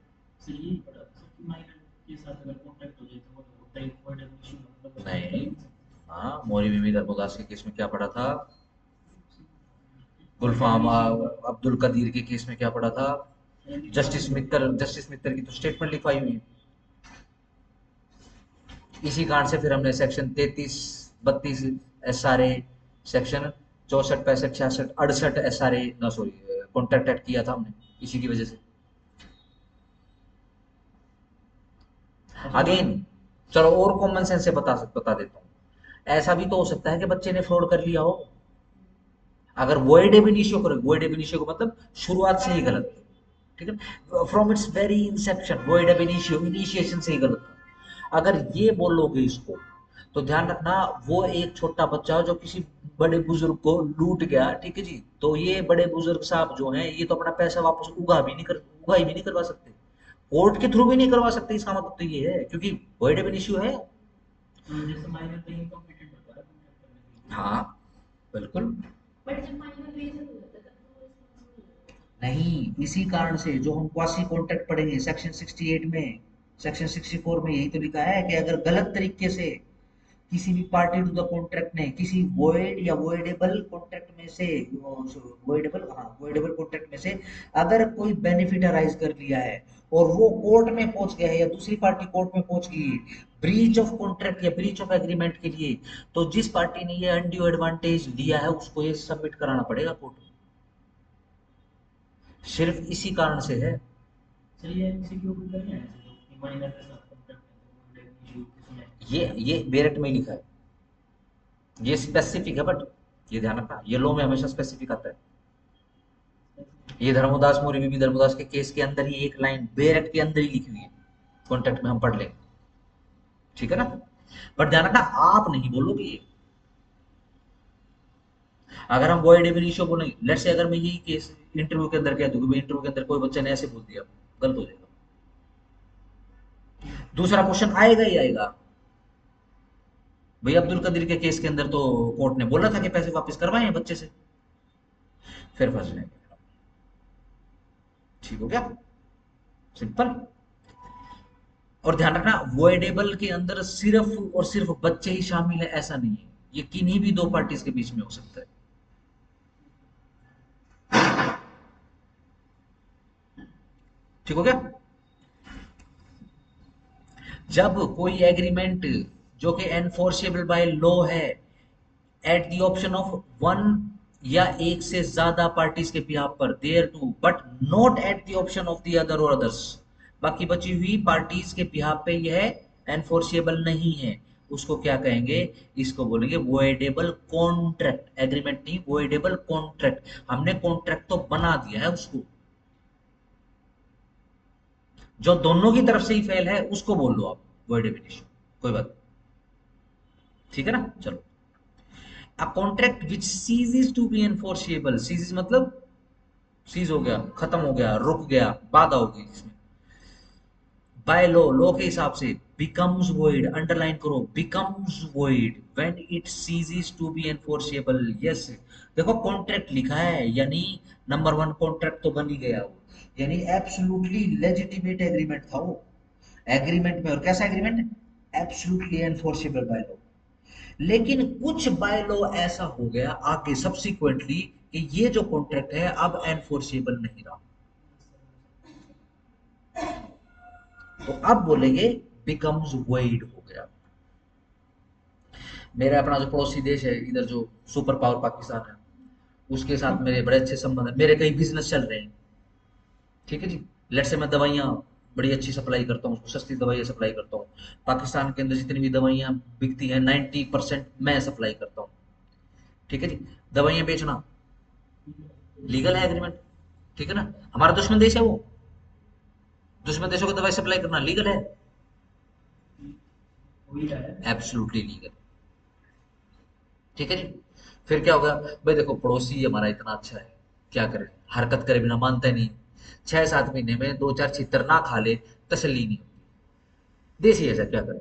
इसलिए बड़ा सबकी माइनर के साथ अगर कॉन्टैक्ट हो जाए तो वो होता है वर्ड इशू, मतलब नहीं, हाँ, मौरी मिमी दरमुदास के केस में क्या पड़ा था? गुलफाम अब्दुल कदीर के केस में क्या पड़ा था? जस्टिस मित्तर की तो स्टेटमेंट लिखवाई हुई है। इसी कारण से फिर हमने सेक्शन 33-32 SRA, सेक्शन 64-65-66-68 SRA ना, सॉरी, कॉन्ट्रैक्ट एक्ट किया था हमने इसी की वजह से। अगेन, चलो और कॉमन सेंस से बता देता हूँ। ऐसा भी तो हो सकता है कि बच्चे ने फ्रॉड कर लिया हो। अगर वॉइड एब इनिशियो करोगे, वॉइड एब इनिशियो को मतलब शुरुआत से ही गलत। ठीक है, from its very Inception void एब इनिशियो, इनिशिएशन से ही गलत था। अगर ये बोलोगे इसको, तो ध्यान रखना, वो एक छोटा बच्चा जो किसी बड़े बुजुर्ग को लूट गया, ठीक है जी, तो ये बड़े बुजुर्ग साहब जो हैं, ये तो अपना पैसा वापस उगाही भी नहीं करवा सकते, कोर्ट के थ्रू भी नहीं करवा सकते। इसका मतलब तो ये है, क्योंकि वॉइड एब इनिशियो है। तो जैसे माइनर पे इनकॉम्पिटेंट होता है कॉन्टैक्ट करने के लिए। हाँ, बिल्कुल। बट जब माइनर रीजन हो जाता है तब तो रिस्पांसिबल नहीं, इसी कारण से जो हम क्वासी कॉन्ट्रैक्ट पढ़ेंगे सेक्शन 68 में, सेक्शन 64 में यही तो लिखा है कि अगर गलत तरीके से किसी भी पार्टी टू द कॉन्ट्रैक्ट ने किसी वॉइड या वॉइडेबल कॉन्ट्रैक्ट में से, वॉइडेबल कॉन्ट्रैक्ट में से अगर कोई बेनिफिट अराइज कर लिया है और वो कोर्ट में पहुंच गया है या दूसरी पार्टी कोर्ट में पहुंच गई है ब्रीच ऑफ कॉन्ट्रैक्ट या ब्रीच ऑफ एग्रीमेंट के लिए, तो जिस पार्टी ने ये अनड्यू एडवांटेज लिया है उसको ये सबमिट कराना पड़ेगा कोर्ट में। सिर्फ इसी कारण से है। चलिए एमसीक्यू भी कर लें ऐसे तो माइनर के साथ कॉन्टैक्ट है तो इशू इसमें ये बेरेट में ही लिखा है, ये स्पेसिफिक है, बट ये ध्यान रखना, ये लॉ में हमेशा स्पेसिफिक आता है। ये धर्मदास मोरी बीबी धर्मदास के केस के अंदर ही एक लाइन बेरेट के अंदर ही लिखी हुई है, कॉन्टेक्ट में हम पढ़ लेंगे। ठीक है ना? बट ध्यान रखना, आप नहीं बोलोगे ये। अगर हम वॉइड एब इनिशियो बोलेंगे, लेट्स से अगर मैं यही केस इंटरव्यू के अंदर कह दूं कि भाई इंटरव्यू के अंदर कोई बच्चे ने ऐसे बोल दिया, गलत हो जाएगा। दूसरा क्वेश्चन आएगा ही आएगा, भाई अब्दुल कदीर के केस के अंदर तो कोर्ट ने बोला था कि पैसे वापस करवाए हैं बच्चे से, फिर फंस जाएंगे। ठीक हो गया? सिंपल। और ध्यान रखना, वोएडेबल के अंदर सिर्फ और सिर्फ बच्चे ही शामिल है ऐसा नहीं है, ये किन्हीं भी दो पार्टीज के बीच में हो सकता है। ठीक हो गया? जब कोई एग्रीमेंट जो कि एनफोर्सेबल बाय लॉ है at the option of one या एक से ज्यादा पार्टीज के बिहाफ पर, there to but not at the option of the other और अदर्स, बाकी बची हुई पार्टीज के बिहाफ पे यह एनफोर्सेबल नहीं है, उसको क्या कहेंगे? इसको बोलेंगे वोएडेबल कॉन्ट्रैक्ट। एग्रीमेंट नहीं, वोएडेबल कॉन्ट्रैक्ट। हमने कॉन्ट्रैक्ट तो बना दिया है उसको, जो दोनों की तरफ से ही फेल है उसको बोल लो आप वोएडेबल इश्यू, कोई बात नहीं। ठीक है ना? चलो, a contract which ceases to be enforceable, ceases मतलब सीज हो गया, खत्म हो गया, रुक गया, बाधा हो गई इसमें, बाय लॉ, लॉ के हिसाब से, बिकम्स वॉइड, अंडरलाइन करो, becomes void when it ceases to be enforceable. Yes, देखो कॉन्ट्रैक्ट लिखा है यानी नंबर वन कॉन्ट्रैक्ट तो बन ही गया वो, यानी एब्सोल्युटली लेजिटिमेट एग्रीमेंट था वो। एग्रीमेंट में, और कैसा agreement? Absolutely enforceable by law. लेकिन कुछ बाय लॉ ऐसा हो गया आगे सब्सिक्वेंटली कि ये जो कॉन्ट्रैक्ट है अब एनफोर्सेबल नहीं रहा, तो अब बोलेंगे बिकम्स वॉइड हो गया। मेरा अपना जो पड़ोसी देश है इधर, जो सुपर पावर पाकिस्तान है, उसके साथ मेरे बड़े अच्छे संबंध है, मेरे कई बिजनेस चल रहे हैं। ठीक है जी। लेट से मैं दवाइयाँ बड़ी अच्छी सप्लाई करता हूँ, उसको सस्ती दवाइयाँ सप्लाई करता हूँ। पाकिस्तान के अंदर जितनी भी दवाइयाँ बिकती हैं 90% मैं सप्लाई करता हूँ। ठीक है जी। दवाइयाँ बेचना लीगल है एग्रीमेंट, ठीक है ना? हमारा दुश्मन देश है वो, दुश्मन देशों को दवाई सप्लाई करना लीगल है, वही है। Absolutely legal. ठीक है जी। फिर क्या होगा? भाई देखो पड़ोसी हमारा इतना अच्छा है, क्या करे, हरकत करे बिना मानता नहीं, 6-7 महीने में 2-4 छितर ना खा ले, तसल्ली नहीं होती, देसी ऐसा क्या करे।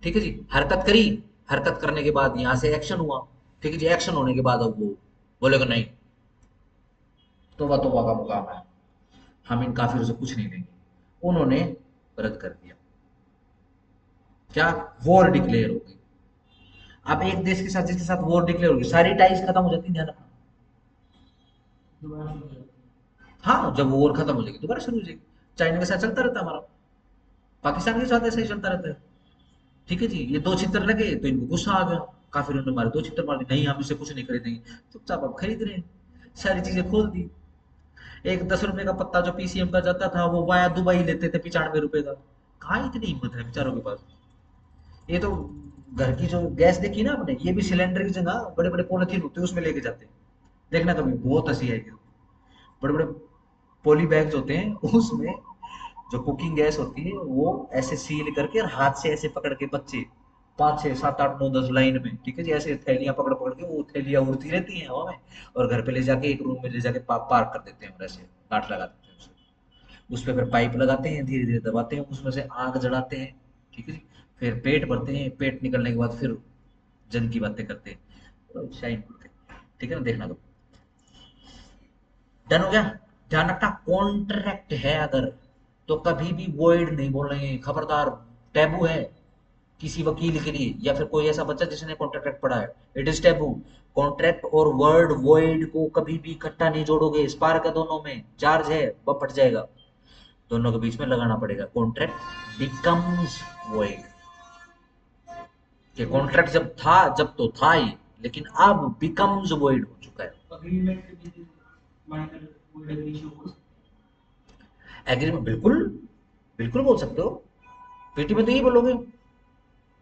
ठीक है जी। हरकत करी, हरकत करने के बाद यहाँ से एक्शन हुआ, ठीक है जी, एक्शन होने के बाद अब वो बोलेगा नहीं, तोबा तोबा का मुकाम है, हम इन काफिरों से कुछ नहीं लेंगे। उन्होंने रद्द कर दिया, क्या? वॉर डिक्लेयर हो गई। अब एक देश के साथ जिसके साथ वॉर डिक्लेयर होगी सारी टाइज खत्म हो जाती है, ध्यान रखना। दोबारा शुरू किया। हाँ, जब वो वॉर खत्म हो जाएगी दोबारा शुरू हो जाएगी। चाइना के साथ चलता रहता है हमारा, पाकिस्तान के साथ ऐसे ही चलता रहता है। ठीक है जी। ये दो छितर लगे तो इनको गुस्सा आ गया, काफिर ने मारे, दो छितर मार दिए, नहीं हम इसे कुछ नहीं खरीदेंगे, चुपचाप अब खरीद रहे हैं, सारी चीजें खोल दी। एक 10 रुपए का पत्ता जो पीसीएम का जाता था वो वाया दुबई लेते थे 95 रुपए का। कहाँ इतनी हिम्मत है बेचारों के पास। ये तो घर की जो गैस देखी ना आपने, ये भी सिलेंडर की जगह बड़े बड़े पॉलिथीन होते हैं उसमें लेके जाते हैं। देखना कभी, बहुत हंसी आएगी। बड़े बड़े पॉली बैग्स होते हैं, उसमें जो कुकिंग गैस होती है वो ऐसे सील करके और हाथ से ऐसे पकड़ के बच्चे 5 6 7 8 9 10 लाइन में, ठीक है जी, ऐसे थैलियां पकड़ पकड़ के, वो थैलियां उड़ती रहती हैं हवा में, और घर पे ले जाके एक रूम में ले जाके पार्क कर देते हैं, और ऐसे काट लगा देते हैं उस पे, फिर पाइप लगाते हैं, धीरे धीरे दबाते हैं, उसमें से आग जलाते हैं। ठीक है जी। फिर पेट भरते हैं, पेट निकलने के बाद फिर जन की बातें करते हैं, तो शाइन करते हैं। ठीक है ना? देखना तो डन हो गया। ध्यान रखना, कॉन्ट्रैक्ट है अगर, तो कभी भी वॉइड नहीं बोलेंगे, खबरदार। टैबू है किसी वकील के लिए या फिर कोई ऐसा बच्चा जिसने कॉन्ट्रैक्ट पढ़ा है, इट इज टैबू। कॉन्ट्रैक्ट और वर्ड वॉइड को कभी भी इकट्ठा नहीं जोड़ोगे, स्पार्क है दोनों में, चार्ज है, वह फट जाएगा। दोनों के बीच में लगाना पड़ेगा, कॉन्ट्रैक्ट बिकम्स वॉइड। कि कॉन्ट्रैक्ट जब था, जब तो था ही, लेकिन अब बिकम्स वॉइड हो चुका है। अग्रीमेंट विद माइनर वुड एग्री शो को। एग्रीमेंट, बिल्कुल बिल्कुल बोल सकते हो, पीटी में तो यही बोलोगे।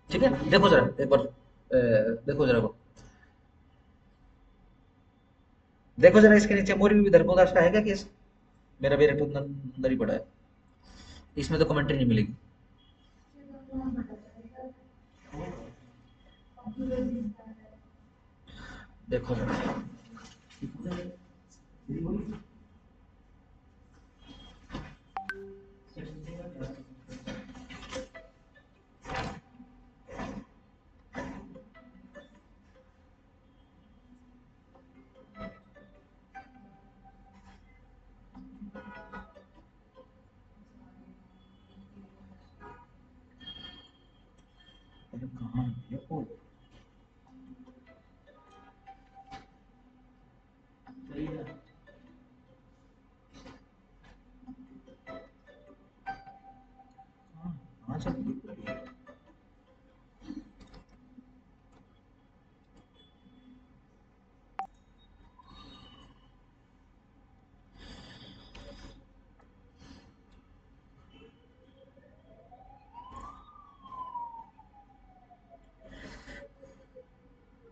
ठीक है, देखो जरा एक बार, देखो जरा, देखो जरा इसके नीचे मोरी भी धर्मोदास का है क्या केस? मेरा भी रेट अंदर ही पड़ा है, इसमें तो कमेंट्री नहीं मिलेगी। देखो जरा, अरे कहाँ है ये कोड? सही है ना? कहाँ से दिख रही है?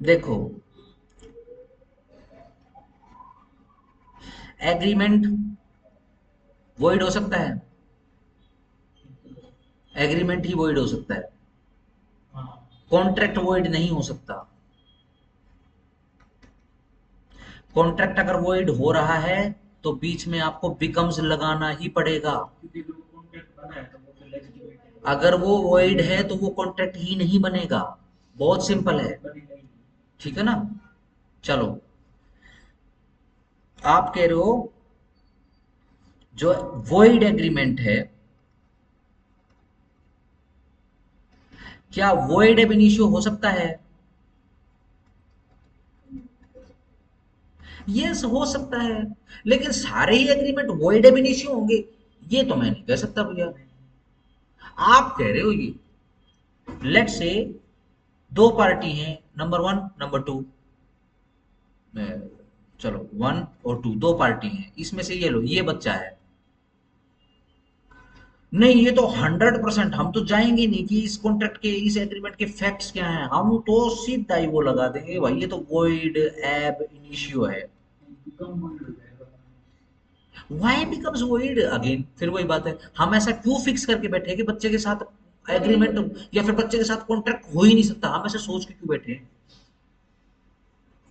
देखो, एग्रीमेंट वॉइड हो सकता है, एग्रीमेंट ही वॉइड हो सकता है, हाँ, कॉन्ट्रैक्ट वॉइड नहीं हो सकता। कॉन्ट्रैक्ट अगर वॉइड हो रहा है तो बीच में आपको बिकम्स लगाना ही पड़ेगा। क्योंकि अगर वो कॉन्ट्रैक्ट बना है तो वो फिर लेजिटिमेट है, अगर वो वॉइड है तो वो कॉन्ट्रैक्ट ही नहीं बनेगा, बहुत सिंपल है। बनेगा ही नहीं। ठीक है ना? चलो, आप कह रहे हो जो वॉइड एग्रीमेंट है, क्या वॉइड एब इनिशियो हो सकता है? यस, हो सकता है, लेकिन सारे ही एग्रीमेंट वॉइड एब इनिशियो होंगे ये तो मैं नहीं कह सकता भैया। नहीं, आप कह रहे हो ये, लेट से दो पार्टी हैं, नंबर वन नंबर टू, चलो वन और टू दो पार्टी हैं, इसमें से ये लो ये बच्चा है, नहीं ये तो 100% हम तो जाएंगे नहीं कि इस कॉन्ट्रैक्ट के इस एग्रीमेंट के फैक्ट्स क्या हैं, हम तो सीधा ही वो लगा देंगे भाई ये तो वॉइड एब इनिशियो है। बिकम वॉइड हो जाएगा। Why becomes void again? फिर वही बात है, हम ऐसा क्यों फिक्स करके बैठे हैं कि बच्चे के साथ एग्रीमेंट या फिर बच्चे के साथ कॉन्ट्रैक्ट हो ही नहीं सकता, हम ऐसे सोच के क्यों बैठे हैं?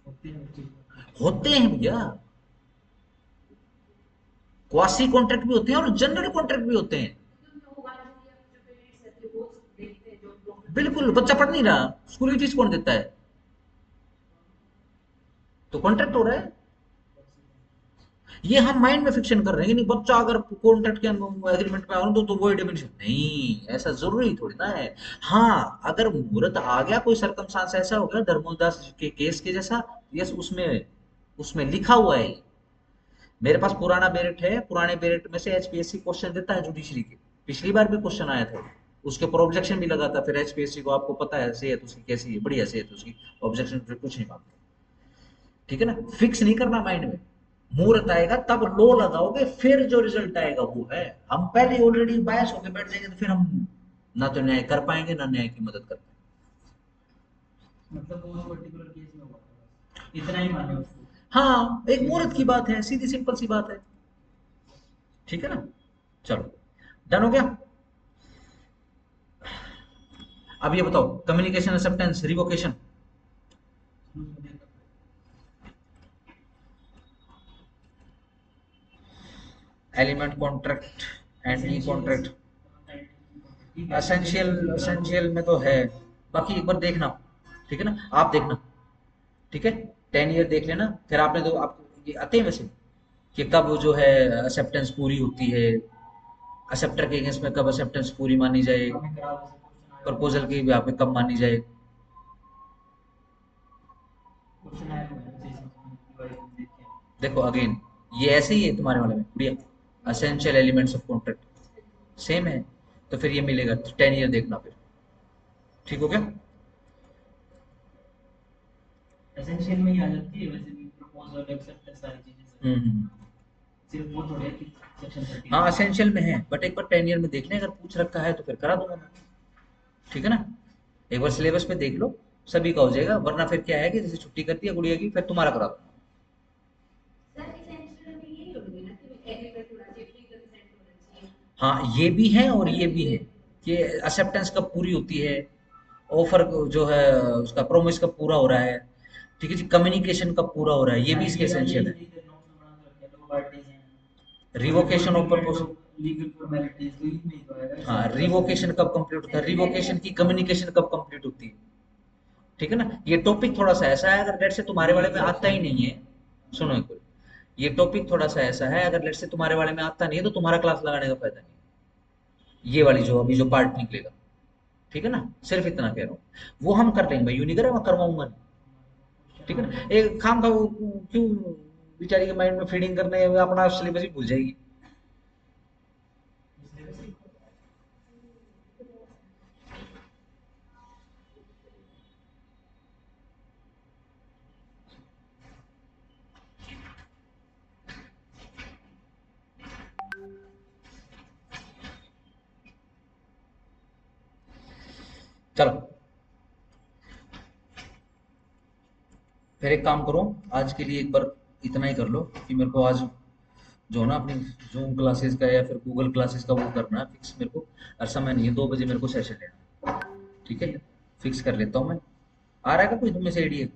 होते हैं वो चीज़। होते हैं भैया, क्वासी कॉन्ट्रैक्ट भी होते हैं और जनरल कॉन्ट्रैक्ट भी होते हैं। बिल्कुल, बच्चा पढ़ नहीं रहा, स्कूल की फीस कौन देता है? तो कॉन्ट्रैक्ट हो रहा है। ये हम माइंड में फिक्शन कर रहे हैं कि नहीं बच्चा अगर कॉन्ट्रैक्ट के एग्रीमेंट में आना तो वो डेफिनेशन नहीं, ऐसा जरूरी थोड़ी ना है। हाँ, अगर मुहूर्त आ गया, कोई सरकमस्टांस ऐसा हो गया धर्मोदास के केस के जैसा, यस, उसमें उसमें लिखा हुआ है। मेरे पास पुराना बेरेट है, पुराने बेरेट में से एचपीएससी क्वेश्चन देता है जुडिशरी के, पिछली बार भी क्वेश्चन आया था, उसके ऊपर ऑब्जेक्शन भी लगा था, फिर एचपीएससी को आपको पता है सेहत उसकी कैसी है, बढ़िया सेहत उसकी, ऑब्जेक्शन फिर कुछ नहीं मांगते। ठीक है ना? फिक्स नहीं करना माइंड में, मुहूर्त आएगा तब लो लगाओगे, फिर जो रिजल्ट आएगा वो है। हम पहले ऑलरेडी बायस होकर बैठ जाएंगे तो फिर हम ना तो न्याय कर पाएंगे ना न्याय की मदद कर पाएंगे। मतलब वो पर्टिकुलर केस में हुआ था, बस इतना ही माने उसको। हाँ, एक ये मुहूर्त की बात है, सीधी सिंपल सी बात है। ठीक है ना? चलो, डन हो गया। अब ये बताओ, कम्युनिकेशन एक्सेप्टेंस रिवोकेशन, शुरू में देखा element contract and E essential contract. ठीक है, असेंशियल एसेंशियल से करा दो। असेंशियल में तो है, बाकी एक बार देखना। ठीक है ना? आप देखना। ठीक है, 10 ईयर देख लेना, फिर आपने तो आप ये आते हैं वैसे कि कब वो जो है एक्सेप्टेंस पूरी होती है, एक्सेप्टर के अगेंस्ट में कब एक्सेप्टेंस पूरी मानी जाए, हमें करा दो, क्वेश्चन आया हुआ प्रपोजल की यहाँ पे कब मानी जाए। क्वेश्चन आया हुआ है वैसे इसमें डिवाइड देखे हैं। देखो अगेन, ये ऐसे ही है तुम्हारे वाले में बढ़िया, essential elements of contract same है, तो फिर ये मिलेगा 10 ईयर देखना फिर। ठीक हो गया? एसेंशियल में ही आ जाती है वैसे भी, प्रपोजल एक्सेप्टेंस सारी चीजें सब। हम्म। सिर्फ वो थोड़े है कि सेक्शन 13 हाँ, में है। असेंशियल में है, बट एक बार 10 ईयर में देख लें, अगर पूछ रखा है तो फिर करा दूंगा मैं। ठीक है ना? एक बार सिलेबस पे देख लो, सभी का हो जाएगा, वरना फिर क्या है कि जैसे छुट्टी करती है गुड़िया की, फिर तुम्हारा करा दूंगा। हाँ, ये भी है और ये भी है कि एक्सेप्टेंस कब पूरी होती है, ऑफर जो है उसका प्रोमिस कब पूरा हो रहा है, ठीक है जी, कम्युनिकेशन कब पूरा हो रहा है, ये भी इसके आइडिया ये एसेंशियल है। इधर नोट्स में बना के रखे हैं, दो पार्टीज हैं, तो revocation of revolving and propose, of legal formalities, तो इसमें ही तो आएगा हाँ, एक्सेप्ट कर सकते रिवोकेशन हैं। कब कंप्लीट होता है, रिवोकेशन की कम्युनिकेशन कब कंप्लीट होती है। ठीक है ना? ये टॉपिक थोड़ा सा ऐसा है, अगर लेट से तुम्हारे ये वाले में आता एक्सेप्शन ही में नहीं है। है, सुनो एक बार, ये टॉपिक थोड़ा सा ऐसा है, अगर लेट से तुम्हारे वाले में आता नहीं है तो तुम्हारा क्लास लगाने का फायदा नहीं है, ये वाली जो अभी जो पार्ट निकलेगा। ठीक है ना, सिर्फ इतना कह रहा हूँ। वो हम कर लेंगे भाई, यूं नहीं करे मैं करवाऊंगा नहीं। ठीक है ना, एक काम का वो क्यों बेचारी के माइंड में फीडिंग करने, अपना सिलेबस ही भूल जाएगी। चलो, फिर एक काम करो, आज के लिए एक बार इतना ही कर लो कि मेरे को आज जो ना अपनी जूम क्लासेस का या फिर गूगल क्लासेस का वो करना है फिक्स मेरे को। और समय नहीं है, 2 बजे मेरे को सेशन लेना। ठीक है, फिक्स कर लेता हूँ मैं। आ रहा है क्या कोई तुम्हें से आइडिया?